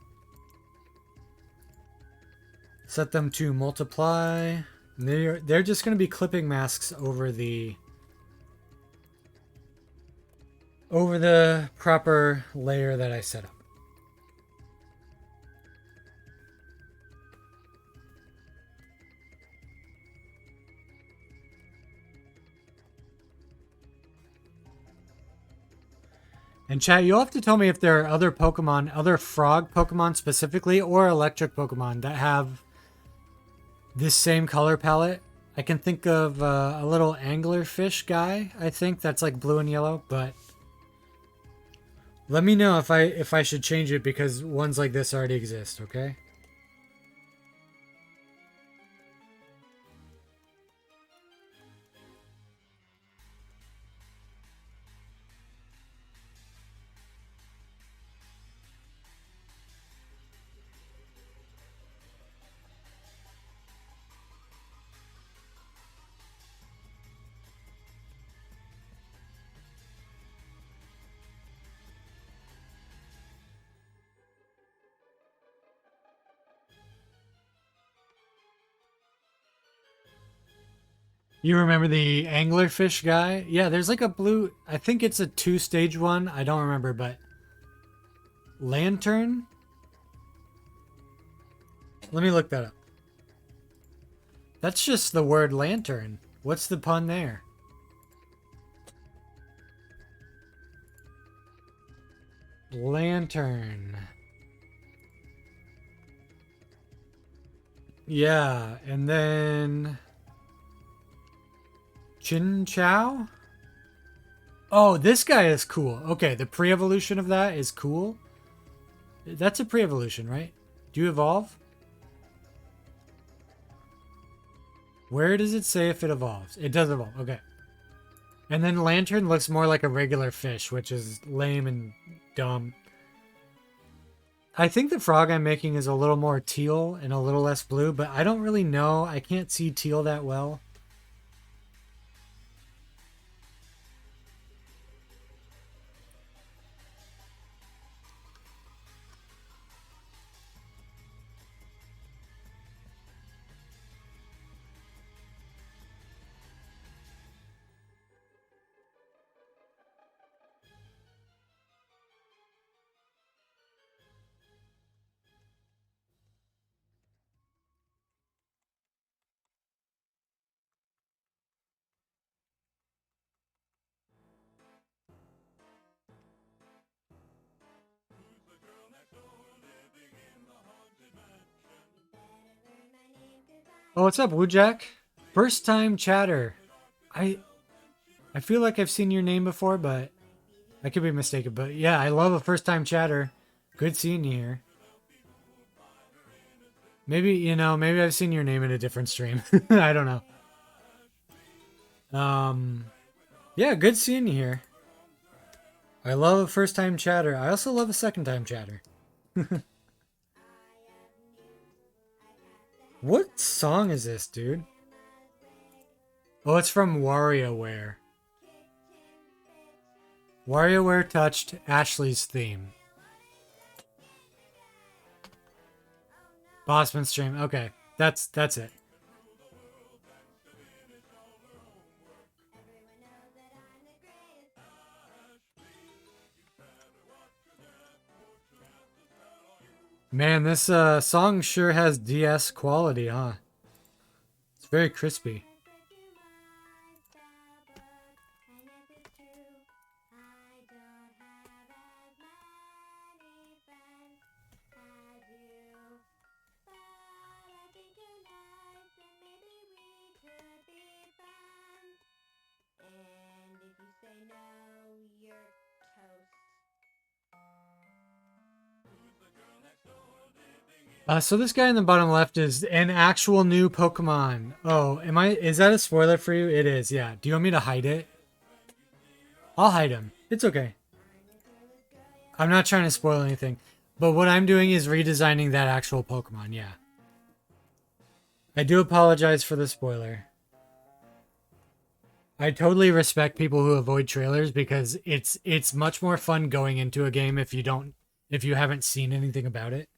A: Set them to multiply. They're just going to be clipping masks over the proper layer that I set up. And chat, you'll have to tell me if there are other Pokemon, other frog Pokemon specifically, or electric Pokemon that have this same color palette. I can think of a little anglerfish guy, I think, that's like blue and yellow, but let me know if I should change it because ones like this already exist, okay? You remember the anglerfish guy? Yeah, there's like a blue, I think it's a 2-stage one. I don't remember, but lantern? Let me look that up. That's just the word lantern. What's the pun there? Lantern. Yeah, and then Chin Chow? Oh, this guy is cool. Okay, the pre-evolution of that is cool. That's a pre-evolution, right? Do you evolve? Where does it say if it evolves? It does evolve. Okay. And then Lantern looks more like a regular fish, which is lame and dumb. I think the frog I'm making is a little more teal and a little less blue, but I don't really know. I can't see teal that well. Oh, what's up, Woojack? First time chatter. I I feel like I've seen your name before, but I could be mistaken. But yeah, I love a first time chatter. Good seeing you here. Maybe, maybe I've seen your name in a different stream. I don't know. Yeah, good seeing you here. I love a first time chatter. I also love a second time chatter. What song is this, dude? Oh, it's from WarioWare. WarioWare touched Ashley's theme. Bossman stream. Okay, that's it. Man, this song sure has DS quality, huh? It's very crispy. So this guy in the bottom left is an actual new Pokemon. Oh, is that a spoiler for you? It is, yeah. Do you want me to hide it? I'll hide him. It's okay. I'm not trying to spoil anything. But what I'm doing is redesigning that actual Pokemon, yeah. I do apologize for the spoiler. I totally respect people who avoid trailers because it's much more fun going into a game if you haven't seen anything about it.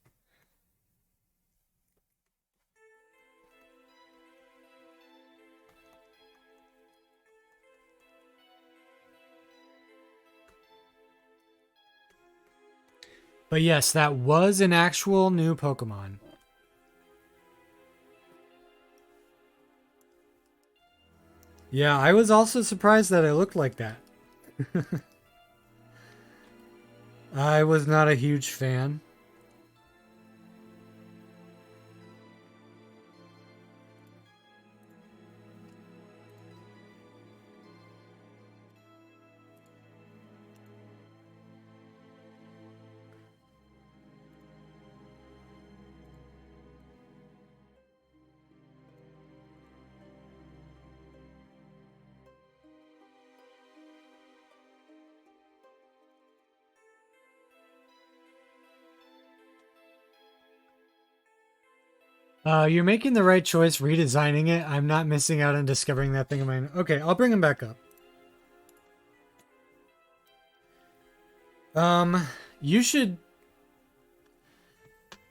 A: But yes, that was an actual new Pokemon. Yeah, I was also surprised that it looked like that. I was not a huge fan. You're making the right choice redesigning it. I'm not missing out on discovering that thing in my... Okay, I'll bring him back up. You should...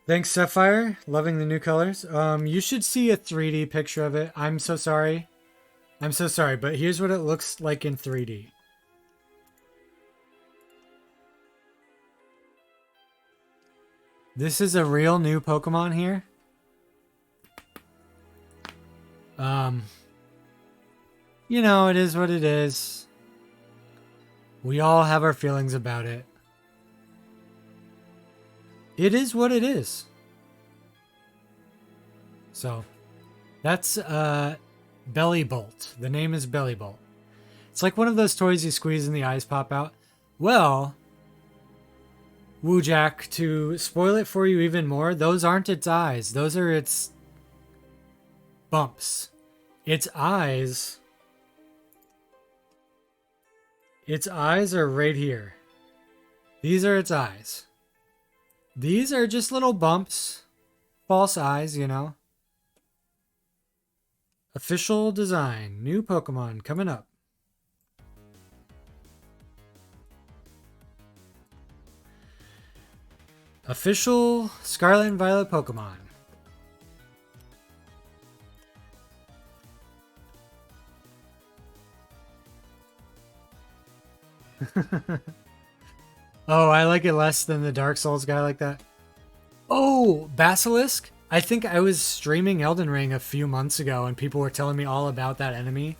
A: Thanks, Sapphire. Loving the new colors. You should see a 3D picture of it. I'm so sorry. I'm so sorry, but here's what it looks like in 3D. This is a real new Pokemon here. You know, it is what it is. We all have our feelings about it. It is what it is. So, that's Bellibolt. The name is Bellibolt. It's like one of those toys you squeeze and the eyes pop out. Well, Woojack, to spoil it for you even more, those aren't its eyes. Those are its bumps. Its eyes are right here. These are its eyes. These are just little bumps. False eyes, you know. Official design. New Pokemon coming up. Official Scarlet and Violet Pokemon. Oh, I like it less than the Dark Souls guy like that. Oh, Basilisk? I think I was streaming Elden Ring a few months ago and people were telling me all about that enemy.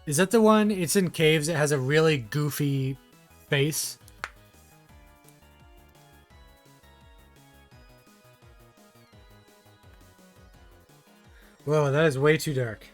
A: Is that the one? It's in caves. It has a really goofy face. Whoa, that is way too dark.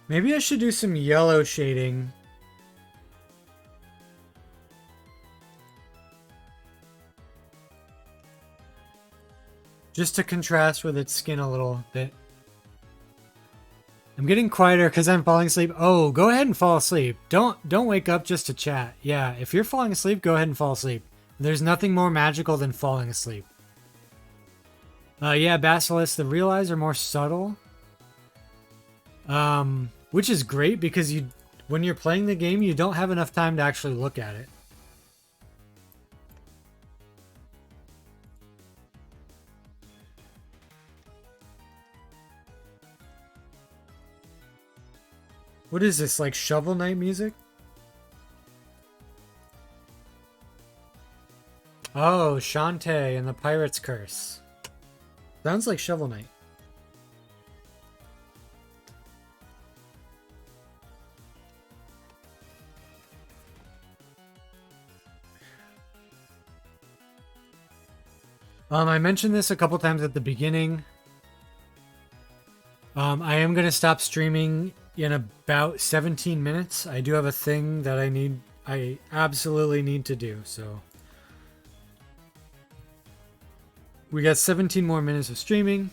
A: Maybe I should do some yellow shading. Just to contrast with its skin a little bit. I'm getting quieter because I'm falling asleep. Oh, go ahead and fall asleep. Don't wake up just to chat. Yeah, if you're falling asleep, go ahead and fall asleep. There's nothing more magical than falling asleep. Yeah, Basilisk, the real eyes are more subtle. Which is great because when you're playing the game, you don't have enough time to actually look at it. What is this, like Shovel Knight music? Oh, Shantae and the Pirate's Curse. Sounds like Shovel Knight. I mentioned this a couple times at the beginning. I am going to stop streaming in about 17 minutes. I do have a thing that I absolutely need to do, so. We got 17 more minutes of streaming.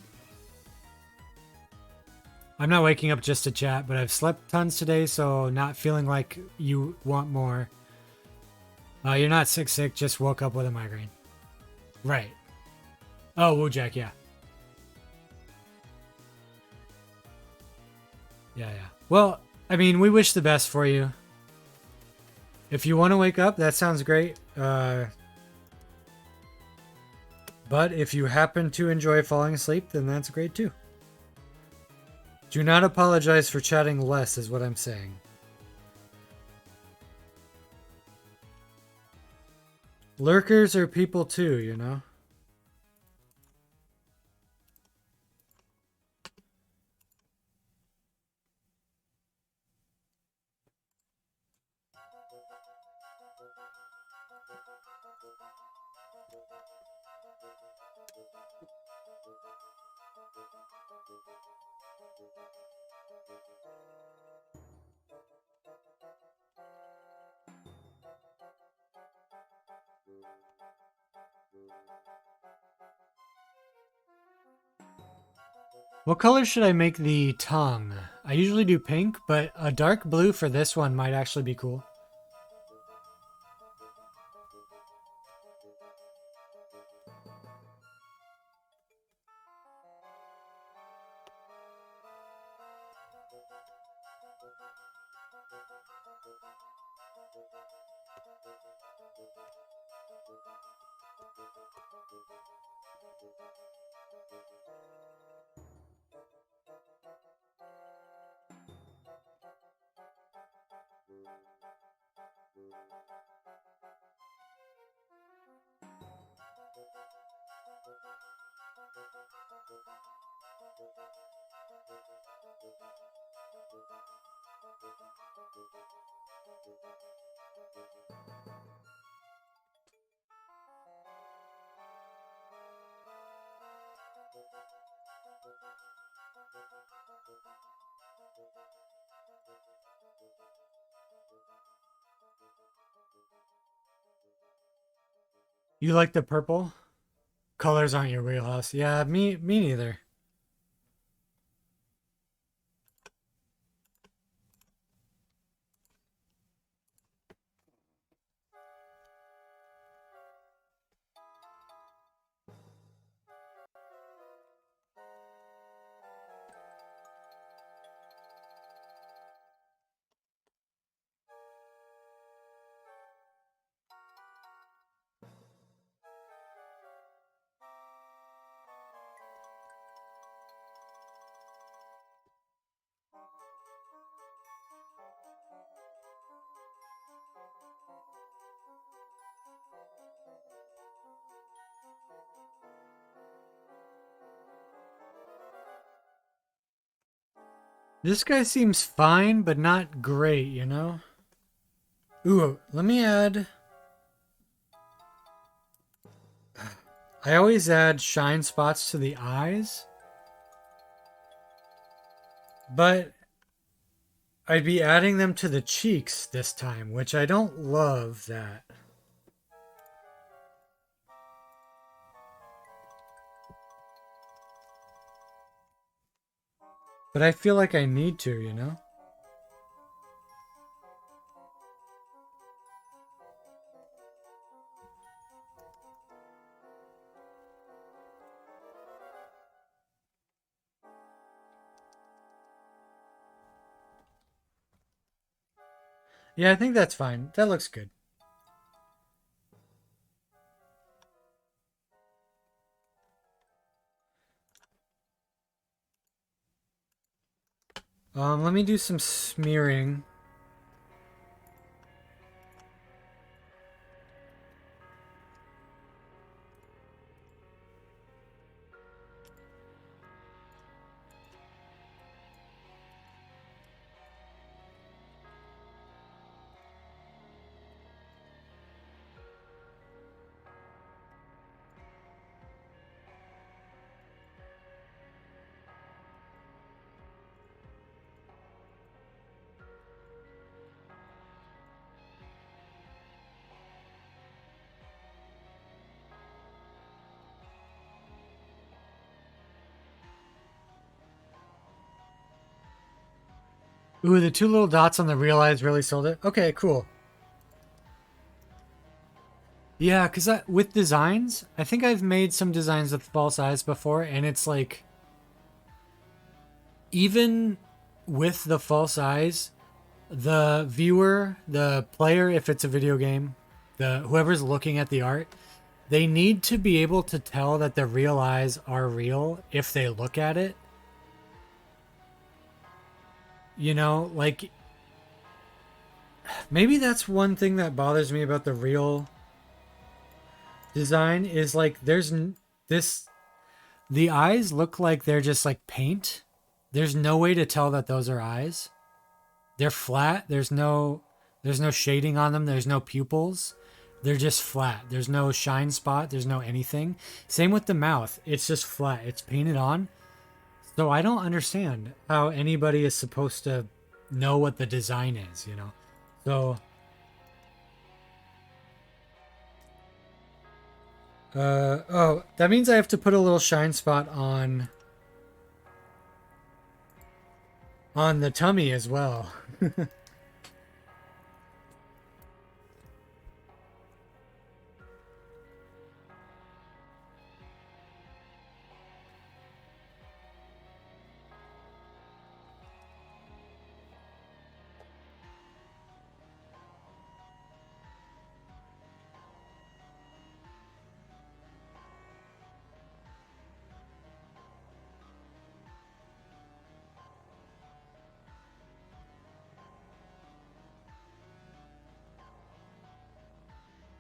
A: I'm not waking up just to chat, but I've slept tons today, so not feeling like you want more. You're not sick, just woke up with a migraine. Right. Oh, Woojack, yeah. Yeah. Well, I mean, we wish the best for you. If you want to wake up, that sounds great. But if you happen to enjoy falling asleep, then that's great too. Do not apologize for chatting less, is what I'm saying. Lurkers are people too, you know? What color should I make the tongue? I usually do pink, but a dark blue for this one might actually be cool. You like the purple? Colors aren't your wheelhouse. Yeah, me neither. This guy seems fine, but not great, you know? Ooh, let me add... I always add shine spots to the eyes. But I'd be adding them to the cheeks this time, which I don't love that. But I feel like I need to, you know? Yeah, I think that's fine. That looks good. Let me do some smearing. Ooh, the two little dots on the real eyes really sold it. Okay, cool. Yeah, because with designs, I think I've made some designs with false eyes before, and it's like, even with the false eyes, the viewer, the player, if it's a video game, the whoever's looking at the art, they need to be able to tell that the real eyes are real if they look at it. You know, like, maybe that's one thing that bothers me about the real design is like this the eyes look like they're just like paint. There's no way to tell that those are eyes. They're flat. There's no shading on them. There's no pupils. They're just flat. There's no shine spot. There's no anything. Same with the mouth. It's just flat. It's painted on. So I don't understand how anybody is supposed to know what the design is, you know? So, oh, that means I have to put a little shine spot on the tummy as well.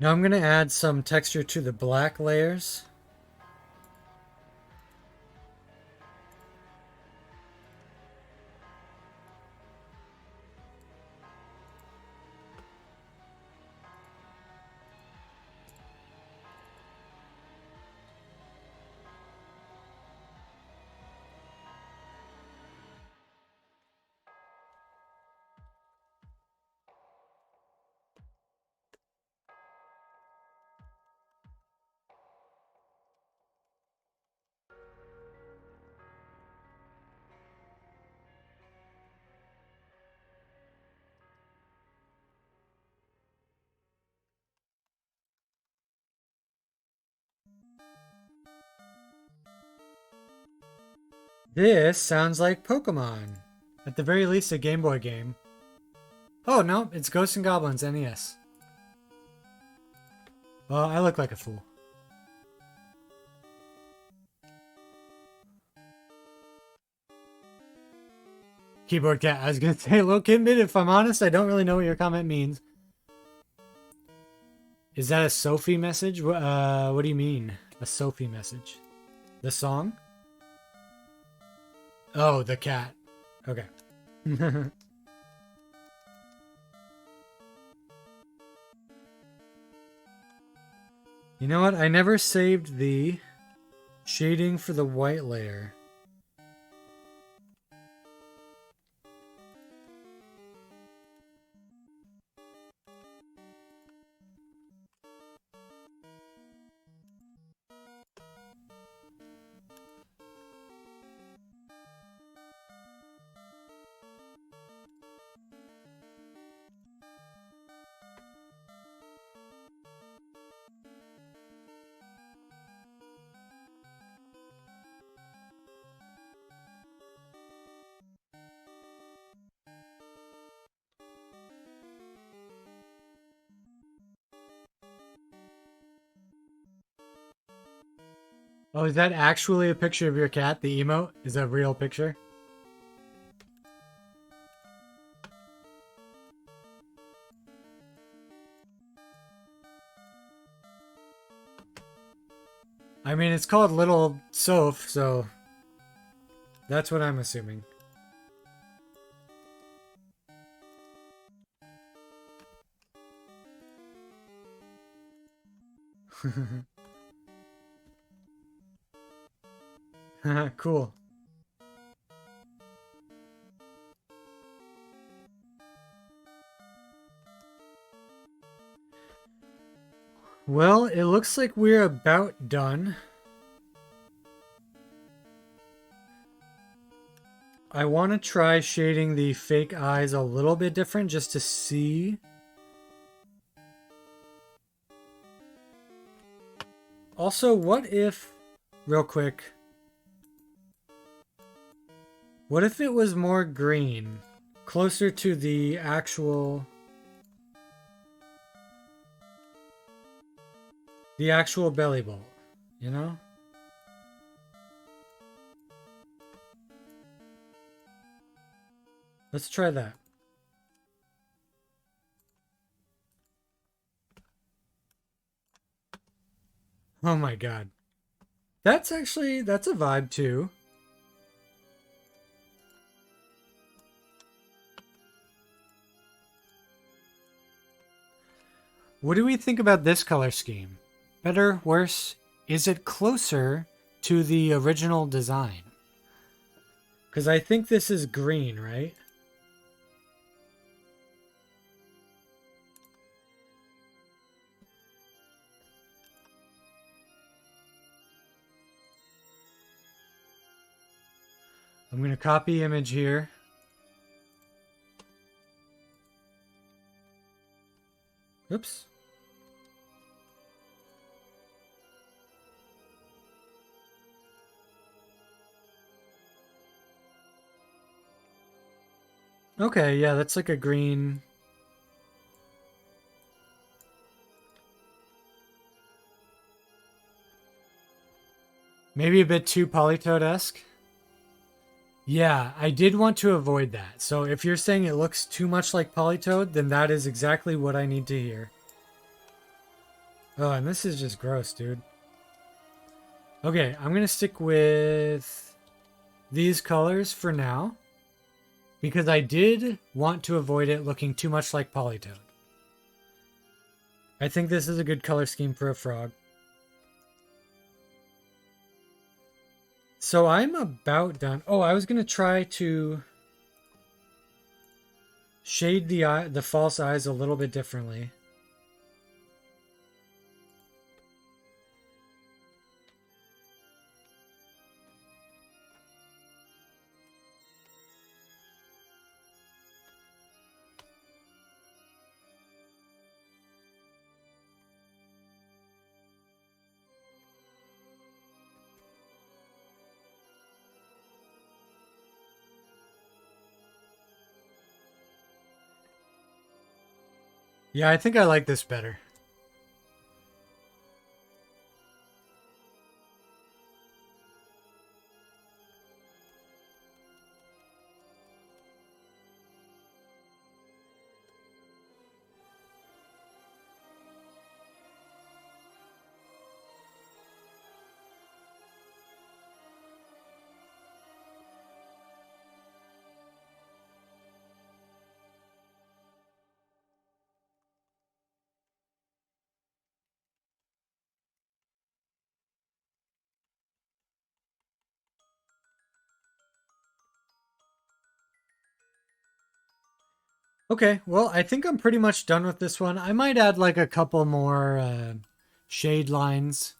A: Now I'm going to add some texture to the black layers. This sounds like Pokemon. At the very least, a Game Boy game. Oh, no, it's Ghosts and Goblins NES. Well, I look like a fool. Keyboard cat. I was going to say, low Kitbit, if I'm honest, I don't really know what your comment means. Is that a Sophie message? What do you mean? A Sophie message? The song? Oh, the cat. Okay. You know what? I never saved the shading for the white layer. Oh, is that actually a picture of your cat? The emote is a real picture? I mean, it's called Little Soph, so that's what I'm assuming. Cool. Well, it looks like we're about done. I want to try shading the fake eyes a little bit different just to see. Also, what if, real quick, what if it was more green, closer to the actual Bellibolt, you know? Let's try that. Oh my god. That's a vibe too. What do we think about this color scheme? Better, worse? Is it closer to the original design? Because I think this is green, right? I'm going to copy image here. Oops. Okay, yeah, that's like a green. Maybe a bit too Polytoad-esque. Yeah, I did want to avoid that. So if you're saying it looks too much like Polytoad, then that is exactly what I need to hear. Oh, and this is just gross, dude. Okay, I'm going to stick with these colors for now. Because I did want to avoid it looking too much like Polytoad. I think this is a good color scheme for a frog. So I'm about done. Oh, I was going to try to shade the false eyes a little bit differently. Yeah, I think I like this better. Okay, well, I think I'm pretty much done with this one. I might add like a couple more shade lines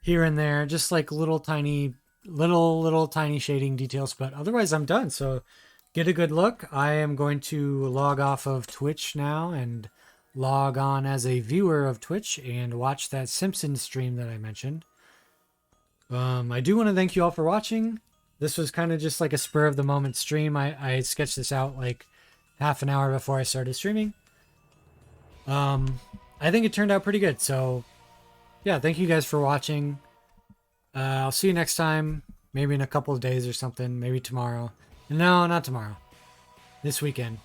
A: here and there, just like little tiny shading details, but otherwise I'm done. So get a good look. I am going to log off of Twitch now and log on as a viewer of Twitch and watch that Simpsons stream that I mentioned. I do want to thank you all for watching. This was kind of just like a spur of the moment stream. I sketched this out like half an hour before I started streaming. I think it turned out pretty good. So yeah, thank you guys for watching. I'll see you next time. Maybe in a couple of days or something. Maybe tomorrow. No, not tomorrow. This weekend.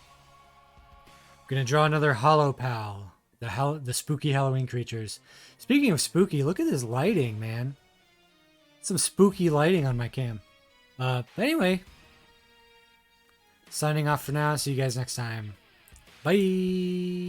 A: I'm gonna draw another Hollow Pal. The spooky Halloween creatures. Speaking of spooky, look at this lighting, man. Some spooky lighting on my cam. But anyway. Signing off for now. See you guys next time. Bye.